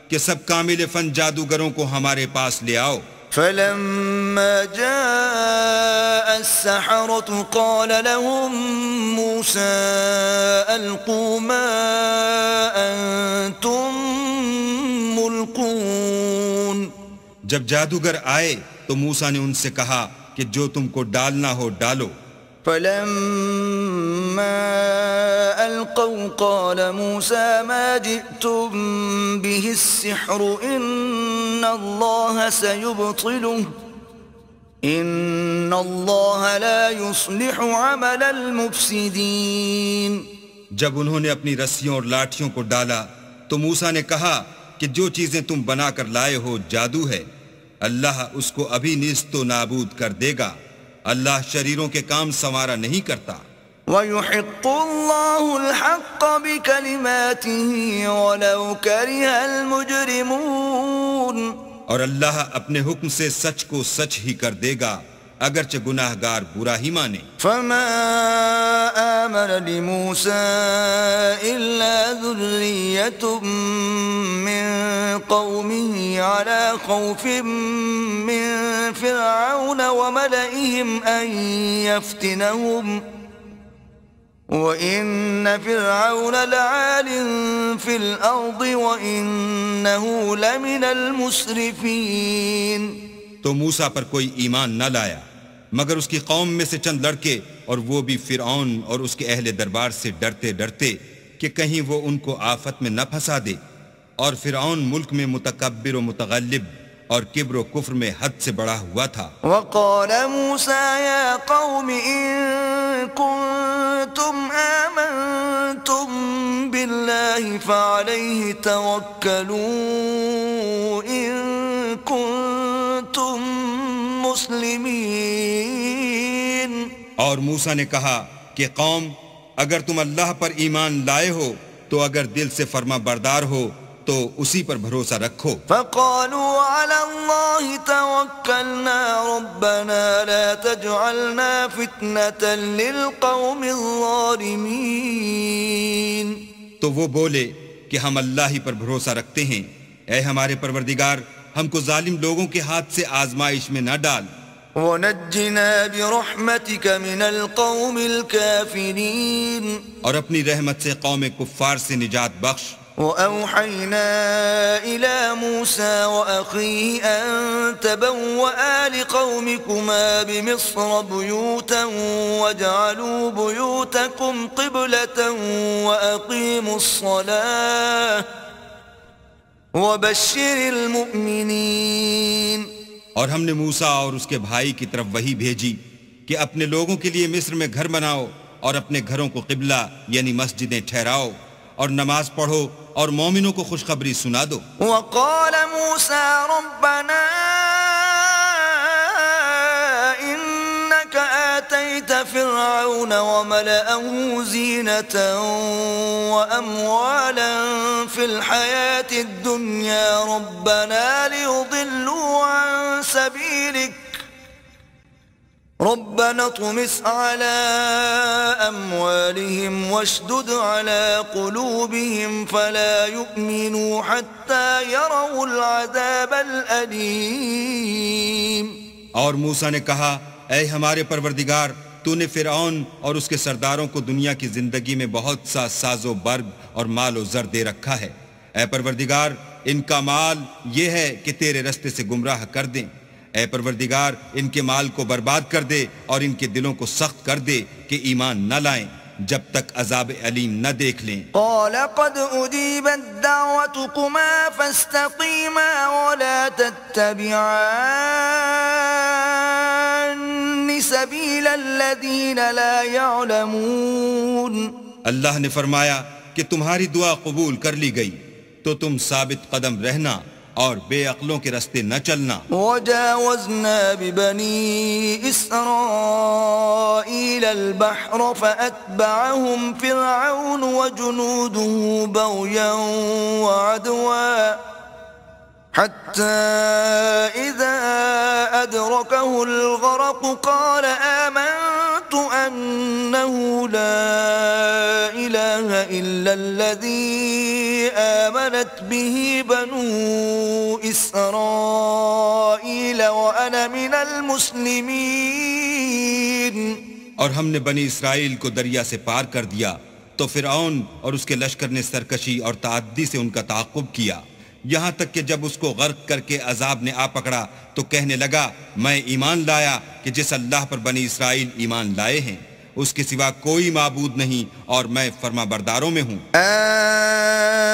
کہ سب کامل فن جادوگروں کو ہمارے پاس لے آؤ۔
فلما جاء السحرة قال لهم موسى ألقوا ما أنتم ملقون۔
جب جادوگر آئے تو موسیٰ نے ان سے کہا کہ جو تم کو ڈالنا ہو ڈالو۔
فلما ألقوا قال موسى ما جئتم به السحر إن الله سيبطله إن الله لا يصلح عمل المفسدين۔
جب انہوں نے اپنی رسیوں اور لاٹھیوں کو ڈالا تو موسیٰ نے کہا کہ جو چیزیں تم بنا کر لائے ہو جادو ہے، اللہ اس کو ابھی نیست و نابود کر دے گا، اللہ شریروں کے کام سنوارا نہیں کرتا۔
وَيُحِقُّ اللَّهُ الْحَقَّ بِكَلِمَاتِهِ وَلَوْ كَرِهَ الْمُجْرِمُونَ۔
اور اللہ اپنے حکم سے سچ کو سچ ہی کر دے گا اگرچہ گناہ گار برا ہی مانے۔
فما آمن لموسى إلا ذرية من قومه على خوف من فرعون وملئهم أن يفتنهم وَإِنَّ فِرْعَوْنَ لَعَالٍ فِي الْأَرْضِ وَإِنَّهُ لَمِنَ الْمُسْرِفِينَ۔
تو موسیٰ پر کوئی ایمان نہ لایا مگر اس کی قوم میں سے چند لڑکے، اور وہ بھی فرعون اور اس کے اہل دربار سے ڈرتے ڈرتے کہ کہیں وہ ان کو آفت میں نہ پھنسا دے، اور فرعون ملک میں متکبر و متغلب اور کبر و کفر میں حد سے بڑا ہوا تھا۔
وقال موسى يا قوم إن كنتم آمنتم بالله فعليه توكلوا إن كنتم مسلمين۔
اور موسیٰ نے کہا کہ قوم اگر تم اللہ پر ایمان لائے ہو تو اگر دل سے فرما بردار ہو تو اسی پر بھروسہ رکھو۔
فقالوا على الله توكلنا ربنا لا تجعلنا فتنة للقوم الظالمين۔
تو وہ بولے کہ ہم اللہ ہی پر بھروسہ رکھتے ہیں، اے ہمارے پروردگار ہم کو ظالم لوگوں کے ہاتھ سے آزمائش میں نہ ڈال۔
وَنَجِّنَا بِرَحْمَتِكَ مِنَ الْقَوْمِ الْكَافِرِينَ،
اور اپنی رحمت سے قوم کفار سے نجات بخش۔
وَأَوْحَيْنَا إِلَى مُوسَى وَأَخِيهِ أَن تَبَوَّآ لِقَوْمِكُمَا بِمِصْرَ بُيُوتًا وَاجْعَلُوا بُيُوتَكُمْ قِبْلَةً وَأَقِيمُوا الصَّلَاةَ وَبَشِّرِ الْمُؤْمِنِينَ۔
اور ہم نے موسیٰ اور اس کے بھائی کی طرف وحی بھیجی کہ اپنے لوگوں کے لیے مصر میں گھر بناؤ اور اپنے گھروں کو قبلہ یعنی مسجدیں ٹھہراؤ اور نماز پڑھو اور مومنوں کو خوشخبری سنا دو۔
وقال موسى ربنا إنك آتيت فرعون وملأه زينة وأموالا في الحياة الدنيا ربنا ليضلوا عن سبيلك ربنا اطمس على أموالهم واشدد على قلوبهم فلا يؤمنوا حتى يروا العذاب الأليم۔
اور موسیٰ نے کہا اے ہمارے پروردگار تو نے فرعون اور اس کے سرداروں کو دنیا کی زندگی میں بہت سا ساز و برگ اور مال و زر دے رکھا ہے، اے پروردگار ان کا مال یہ ہے کہ تیرے رستے سے گمراہ کر دیں، اے پروردگار ان کے مال کو برباد کر دے اور ان کے دلوں کو سخت کر دے کہ ایمان نہ لائیں جب تک عذاب علیم نہ دیکھ لیں۔
قال قد أجيبت دعوتكما فاستقيما ولا تتبعان سبيل الذين لا يعلمون۔
اللہ نے فرمایا کہ تمہاری دعا قبول کر لی گئی تو تم ثابت قدم رہنا اور بے عقلوں کے رستے نہ چلنا۔
وجاوزنا ببني إسرائيل البحر فأتبعهم فرعون وجنوده بغيا وعدوا حتى إذا أدركه الغرق قال آمنت أنه لا إله إلا الذي آمنت به بنو إسرائيل وأنا من المسلمين۔
اور ہم نے بنی اسرائیل کو دریا سے پار کر دیا تو فرعون اور اس کے لشکر نے سرکشی اور تعدی سے ان کا تعاقب کیا، یہاں تک کہ جب اس کو غرق کر کے عذاب نے آ پکڑا تو کہنے لگا میں ایمان لایا کہ جس اللہ پر بنی اسرائیل ایمان لائے ہیں اس کے سوا کوئی معبود نہیں اور میں فرما برداروں میں ہوں۔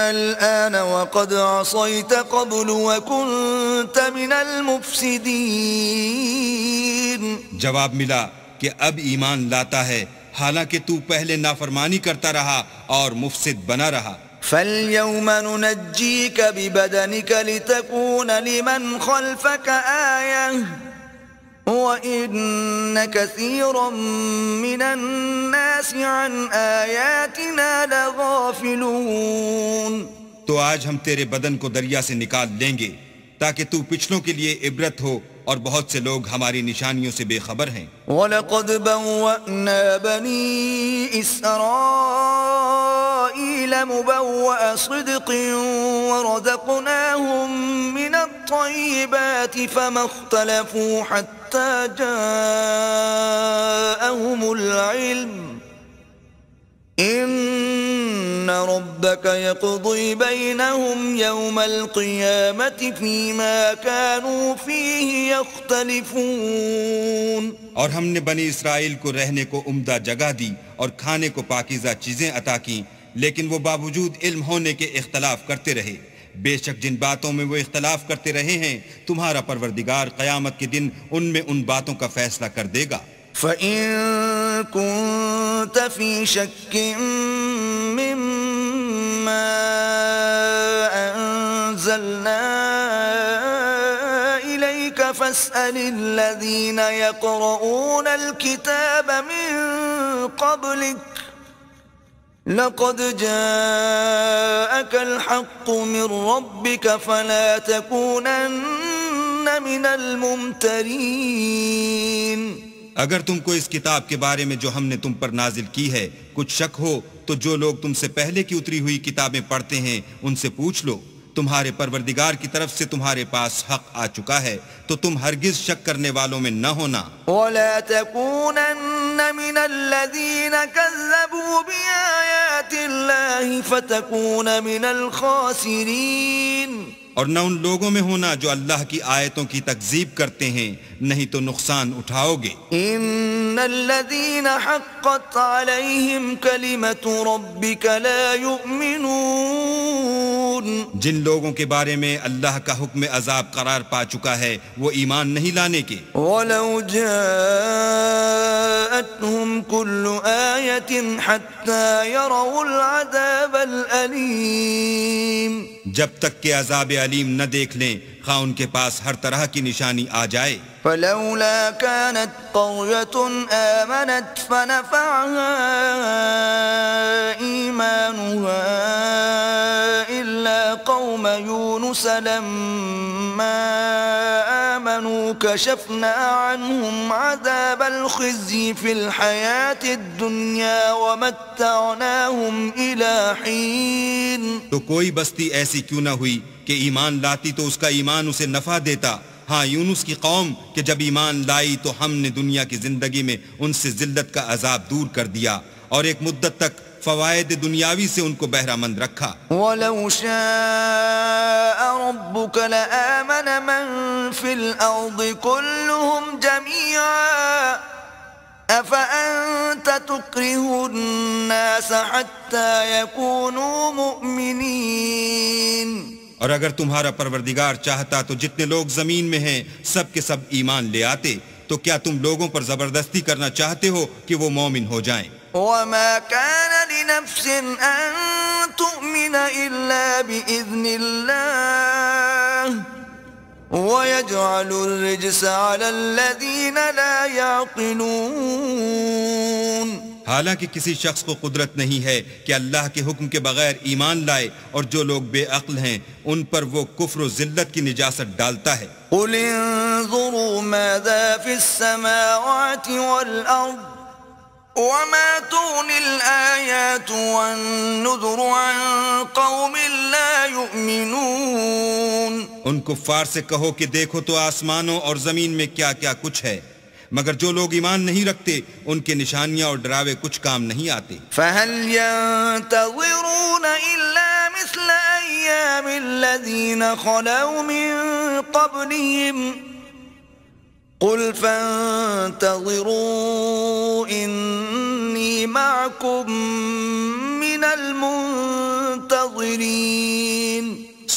الآن وقد عصيت قبل وكنت من المفسدين۔
جواب ملا کہ اب ایمان لاتا ہے حالانکہ تو پہلے نافرمانی کرتا رہا اور مفسد بنا رہا۔
فَالْيَوْمَ نُنَجِّيكَ بِبَدَنِكَ لِتَكُونَ لِمَنْ خَلْفَكَ آيَةً وَإِنَّ كَثِيرًا مِنَ النَّاسِ عَنْ آيَاتِنَا لَغَافِلُونَ۔
تو آج ہم تیرے بدن کو دریا سے نکال لیں گے تاکہ تو پچھلوں کے لیے عبرت ہو اور بہت سے لوگ ہماری نشانیوں سے بے خبر ہیں۔
وَلَقَدْ بَوَّأْنَا بَنِي إِسْرَائِيلَ مُبَوَّأَ صِدْقٍ وَرَزَقْنَاهُمْ مِنَ الطَّيِّبَاتِ فَمَا اخْتَلَفُوا حَتَّى جَاءَهُمُ الْعِلْمُ إِنَّ رَبَّكَ يَقْضِي بَيْنَهُمْ يَوْمَ الْقِيَامَةِ فِيمَا كَانُوا فِيهِ يَخْتَلِفُونَ۔
اور ہم نے بنی اسرائیل کو رہنے کو عمدہ جگہ دی اور کھانے کو پاکیزہ چیزیں عطا کیں، لیکن وہ باوجود علم ہونے کے اختلاف کرتے رہے۔ بے شک جن باتوں میں وہ اختلاف کرتے رہے ہیں تمہارا پروردگار قیامت کے دن ان میں ان باتوں کا فیصلہ کر دے گا۔
فَإِن كُنتَ فِي شَكٍّ مِّمَّا أَنزَلْنَا إِلَيْكَ فَاسْأَلِ الَّذِينَ يَقْرَؤُونَ الْكِتَابَ مِن قَبْلِكَ لقد جاءك الحق من ربك فلا تكونن من الممترين.
اگر تم کو اس کتاب کے بارے میں جو ہم نے تم پر نازل کی ہے کچھ شک ہو تو جو لوگ تم سے پہلے کی اتری ہوئی کتابیں پڑھتے ہیں ان سے پوچھ لو. تمہارے پروردگار کی طرف سے تمہارے پاس حق آ چکا ہے تو تم ہرگز شک کرنے والوں میں نہ ہونا.
ولا تكونن من الذين كذبوا بآيات الله فتكون من الخاسرين.
اور نہ ان لوگوں میں ہونا جو اللہ کی آیتوں کی تکذیب کرتے ہیں نہیں تو نقصان اٹھاؤ گے.
ان الذين حقت عليهم كلمة ربك لا يؤمنون.
جن لوگوں کے بارے میں اللہ کا حکم عذاب قرار پا چکا ہے وہ ایمان نہیں لانے کے.
ولو جاءتهم كل آية حتى يروا العذاب الأليم.
جب تک کہ عذاب علیم نہ دیکھ لیں خواہ ان کے پاس ہر طرح کی نشانی آ جائے.
فلولا كانت قرية آمنت فنفعها إيمانها إلا قوم يونس لما آمنوا كشفنا عنهم عذاب الخزي في الحياة الدنيا ومتعناهم إلى حين.
تو کوئی بستی ایسی کیوں نہ ہوئی کہ ایمان لاتی تو اس کا ایمان اسے نفع دیتا. ہاں یونس کی قوم کہ جب ایمان لائی تو ہم نے دنیا کی زندگی میں ان سے ذلت کا عذاب دور کر دیا اور ایک مدت تک فوائد دنیاوی سے ان کو بہرہ مند رکھا.
وَلَوْ شَاءَ رَبُّكَ لَآمَنَ مَن فِي الْأَرْضِ كُلُّهُمْ جَمِيعًا أَفَأَنْتَ تُكْرِهُ النَّاسَ حَتَّى يَكُونُوا مُؤْمِنِينَ.
اور اگر تمہارا پروردگار چاہتا تو جتنے لوگ زمین میں ہیں سب کے سب ایمان لے آتے. تو کیا تم لوگوں پر زبردستی کرنا چاہتے ہو کہ وہ مومن ہو جائیں؟
وَمَا كَانَ لِنَفْسٍ أَن تُؤْمِنَ إِلَّا بِإِذْنِ اللَّهِ وَيَجْعَلُ الرِّجْسَ عَلَى الَّذِينَ لَا يَعْقِلُونَ.
حالانکہ کسی شخص کو قدرت نہیں ہے کہ اللہ کے حکم کے بغیر ایمان لائے اور جو لوگ بے عقل ہیں ان پر وہ کفر و ذلت کی نجاست ڈالتا ہے.
قُلِ انظُرُوا مَاذَا فِي السَّمَاوَاتِ وَالْأَرْضِ وَمَا تُغْنِي الْآيَاتُ وَالنُّذُرُ عَن قَوْمٍ لَا يُؤْمِنُونَ.
ان کفار سے کہو کہ دیکھو تو آسمانوں اور زمین میں کیا کیا کچھ ہے مگر جو لوگ ایمان نہیں رکھتے ان کے نشانیاں اور ڈراوے کچھ کام نہیں آتے.
فَهَلْ يَنْتَظِرُونَ إِلَّا مِثْلَ أَيَّامِ الَّذِينَ خَلَوْا مِن قَبْلِهِمْ قُلْ فَانْتَظِرُوا إِنِّي مَعَكُمْ مِنَ الْمُنْتَظِرِينَ.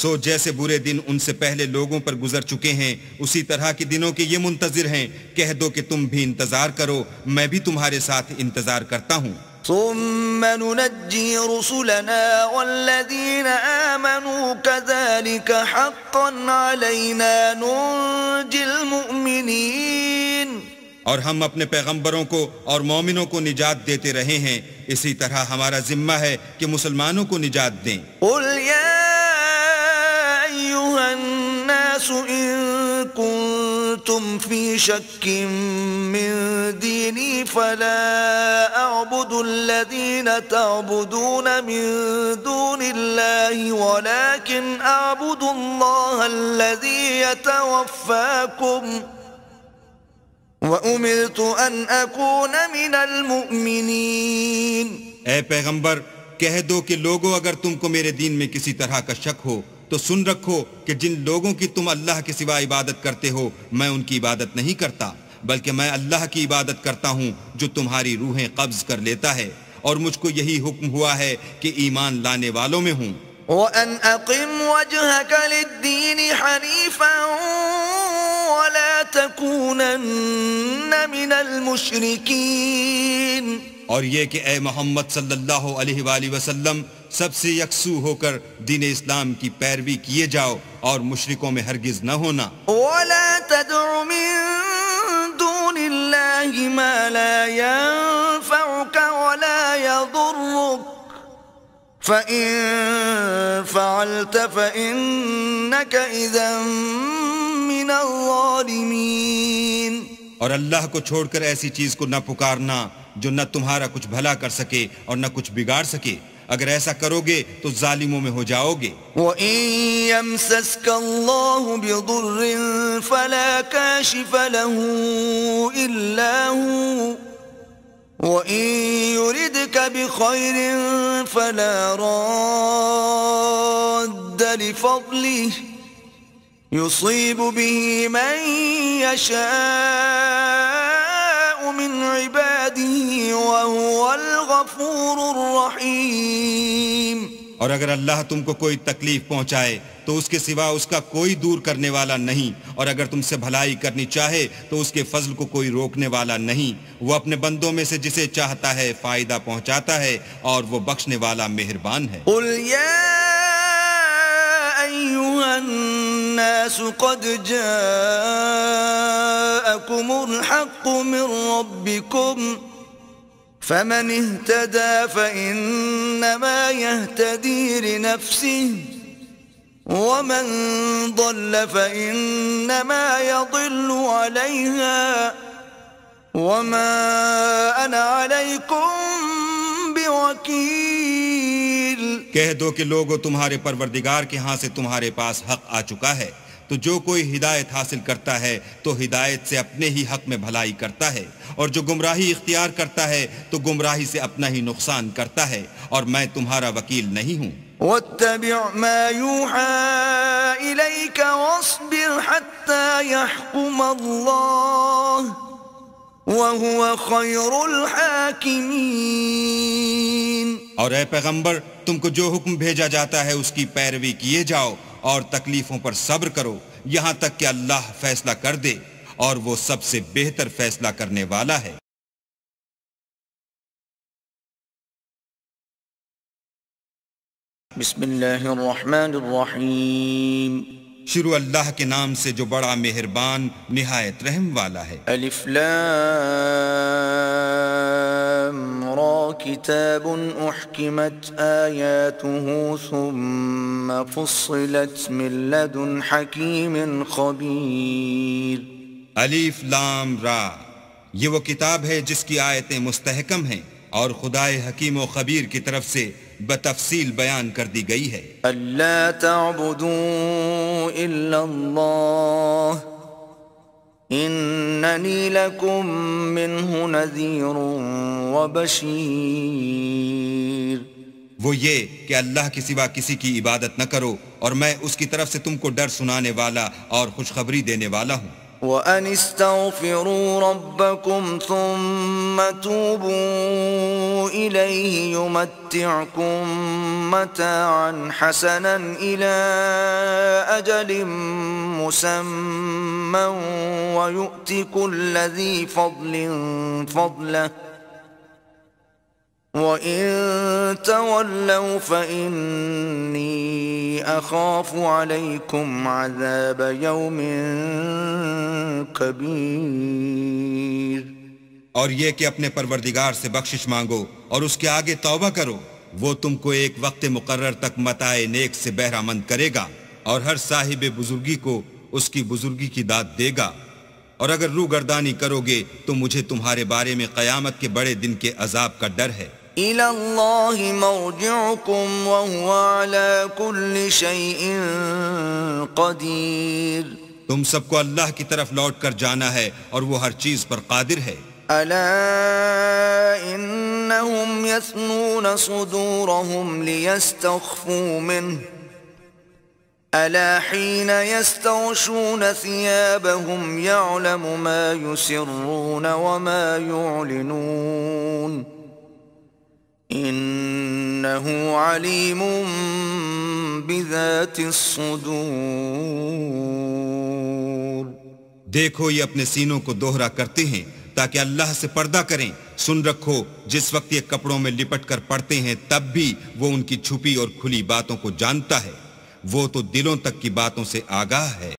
سو جیسے برے دن ان سے پہلے لوگوں پر گزر چکے ہیں اسی طرح کے دنوں کے یہ منتظر ہیں. کہہ دو کہ تم بھی انتظار کرو میں بھی تمہارے ساتھ انتظار کرتا ہوں.
ثم ننجي رسلنا والذين آمنوا كذلك حقا علينا ننجي المؤمنين.
اور ہم اپنے پیغمبروں کو اور مومنوں کو نجات دیتے رہے ہیں اسی طرح ہمارا ذمہ ہے کہ مسلمانوں کو نجات دیں.
قل يا أيها الناس إن كنتم في شك من ديني فلا أعبد الذين تعبدون من دون الله ولكن أعبد الله الذي يتوفاكم وأمرت أن أكون من المؤمنين.
اے پیغمبر کہہ دو کہ لوگو اگر تم کو میرے دین میں کسی طرح کا شک ہو تو سن رکھو کہ جن لوگوں کی تم اللہ کے سوا عبادت کرتے ہو میں ان کی عبادت نہیں کرتا بلکہ میں اللہ کی عبادت کرتا ہوں جو تمہاری روحیں قبض کر لیتا ہے اور مجھ کو یہی حکم ہوا ہے کہ ایمان لانے والوں میں ہوں.
وَأَنْ أَقِمْ وَجْهَكَ لِلدِّينِ حَنِيفًا وَلَا تَكُونَنَّ مِنَ الْمُشْرِكِينَ.
اور یہ کہ اے محمد صلی اللہ علیہ وآلہ وسلم سب سے یکسو ہو کر دین اسلام کی پیروی کیے جاؤ اور مشرکوں میں ہرگز نہ ہونا.
وَلَا تَدْعُ مِن دُونِ اللَّهِ مَا لَا يَنفَعُكَ وَلَا يَضُرُّكَ فإن فعلت فإنك إذا من الظالمين.
اور اللہ کو چھوڑ کر ایسی چیز کو نہ پکارنا جو نہ تمہارا کچھ بھلا کر سکے اور نہ کچھ بگاڑ سکے. اگر ایسا کرو گے تو ظالموں میں ہو جاؤ گے.
وَإِن يَمْسَسْكَ اللَّهُ بِضُرٍّ فَلَا كَاشِفَ لَهُ إِلَّا هُوَ وَإِن يُرِدْكَ بِخَيْرٍ فَلَا رَادَّ لِفَضْلِهِ يُصِيبُ بِهِ مَن يَشَاءُ مِنْ عِبَادِهِ وَهُوَ الْغَفُورُ الرَّحِيمُ.
اور اگر اللہ تم کو کوئی تکلیف پہنچائے تو اس کے سوا اس کا کوئی دور کرنے والا نہیں، اور اگر تم سے بھلائی کرنی چاہے تو اس کے فضل کو کوئی روکنے والا نہیں. وہ اپنے بندوں میں سے جسے چاہتا ہے فائدہ پہنچاتا ہے اور وہ بخشنے والا مہربان ہے.
قُلْ يَا أَيُّهَا النَّاسُ قَدْ جَاءَكُمُ الْحَقُّ مِنْ رَبِّكُمْ فَمَنِ اهْتَدَى فَإِنَّمَا يَهْتَدِي لِنَفْسِهِ وَمَنْ ضَلَّ فَإِنَّمَا يَضِلُّ عَلَيْهَا وَمَا أَنَا عَلَيْكُمْ بِوَكِيلٍ.
کہہ دو کہ لوگو تمہارے پروردگار کے ہاں سے تمہارے پاس حق آ چکا ہے، تو جو کوئی ہدایت حاصل کرتا ہے تو ہدایت سے اپنے ہی حق میں بھلائی کرتا ہے، اور جو گمراہی اختیار کرتا ہے تو گمراہی سے اپنا ہی نقصان کرتا ہے، اور میں تمہارا وکیل نہیں ہوں.
وَاتَّبِعْ مَا يُوحَى إِلَيْكَ وَاصْبِرْ حَتَّى يَحْكُمَ اللَّهُ وَهُوَ خَيْرُ الْحَاكِمِينَ.
اور اے پیغمبر، تم کو جو حکم بھیجا جاتا ہے اس کی پیروی کیے جاؤ اور تکلیفوں پر صبر کرو یہاں تک کہ اللہ فیصلہ کر دے، اور وہ سب سے بہتر فیصلہ کرنے والا ہے.
بسم اللہ الرحمن الرحیم.
شروع اللہ کے نام سے جو بڑا مہربان نہایت رحم والا ہے.
الف لام را کتاب احکمت آیاته ثم فصلت من لدن حکیم خبیر.
الف لام را، یہ وہ کتاب ہے جس کی آیتیں مستحکم ہیں اور خدائے حکیم و خبیر کی طرف سے بتفصیل بیان کر دی گئی ہے.
الا تعبدوا الا اللہ اننی لکم منہ نذیر وبشیر.
وہ یہ کہ اللہ کے سوا کسی کی عبادت نہ کرو، اور میں اس کی طرف سے تم کو ڈر سنانے والا اور خوشخبری دینے والا ہوں.
وَأَنِ اسْتَغْفِرُوا رَبَّكُمْ ثُمَّ تُوبُوا إِلَيْهِ يُمَتِّعْكُمْ مَتَاعًا حَسَنًا إِلَى أَجَلٍ مُّسَمًّى وَيُؤْتِ كُلَّ ذِي فَضْلٍ فَضْلَهُ وَإِن تَوَلَّوْا فَإِنِّي أَخَافُ عَلَيْكُمْ عَذَابَ يَوْمٍ كَبِيرٍ.
اور یہ کہ اپنے پروردگار سے بخشش مانگو اور اس کے آگے توبہ کرو، وہ تم کو ایک وقت مقرر تک متاع نیک سے بہرہ مند کرے گا، اور ہر صاحب بزرگی کو اس کی بزرگی کی داد دے گا. اور اگر روگردانی کرو گے تو مجھے تمہارے بارے میں قیامت کے بڑے دن کے عذاب کا ڈر ہے.
إِلَى اللَّهِ مَرْجِعُكُمْ وَهُوَ عَلَى كُلِّ شَيْءٍ قَدِيرٌ.
تم سب کو اللہ کی طرف لوٹ کر جانا ہے اور وہ ہر چیز پر قادر ہے.
أَلَا إِنَّهُمْ يَثْنُونَ صُدُورَهُمْ لِيَسْتَخْفُوا مِنْهُ أَلَا حِينَ يَسْتَغْشُونَ ثِيَابَهُمْ يَعْلَمُ مَا يُسِرُّونَ وَمَا يُعْلِنُونَ إِنَّهُ عَلِيمٌ بِذَاتِ الصُّدُورِ.
دیکھو یہ اپنے سینوں کو دوہرا کرتے ہیں تاکہ اللہ سے پردہ کریں. سن رکھو جس وقت یہ کپڑوں میں لپٹ کر پڑتے ہیں تب بھی وہ ان کی چھپی اور کھلی باتوں کو جانتا ہے. وہ تو دلوں تک کی باتوں سے آگاہ ہے.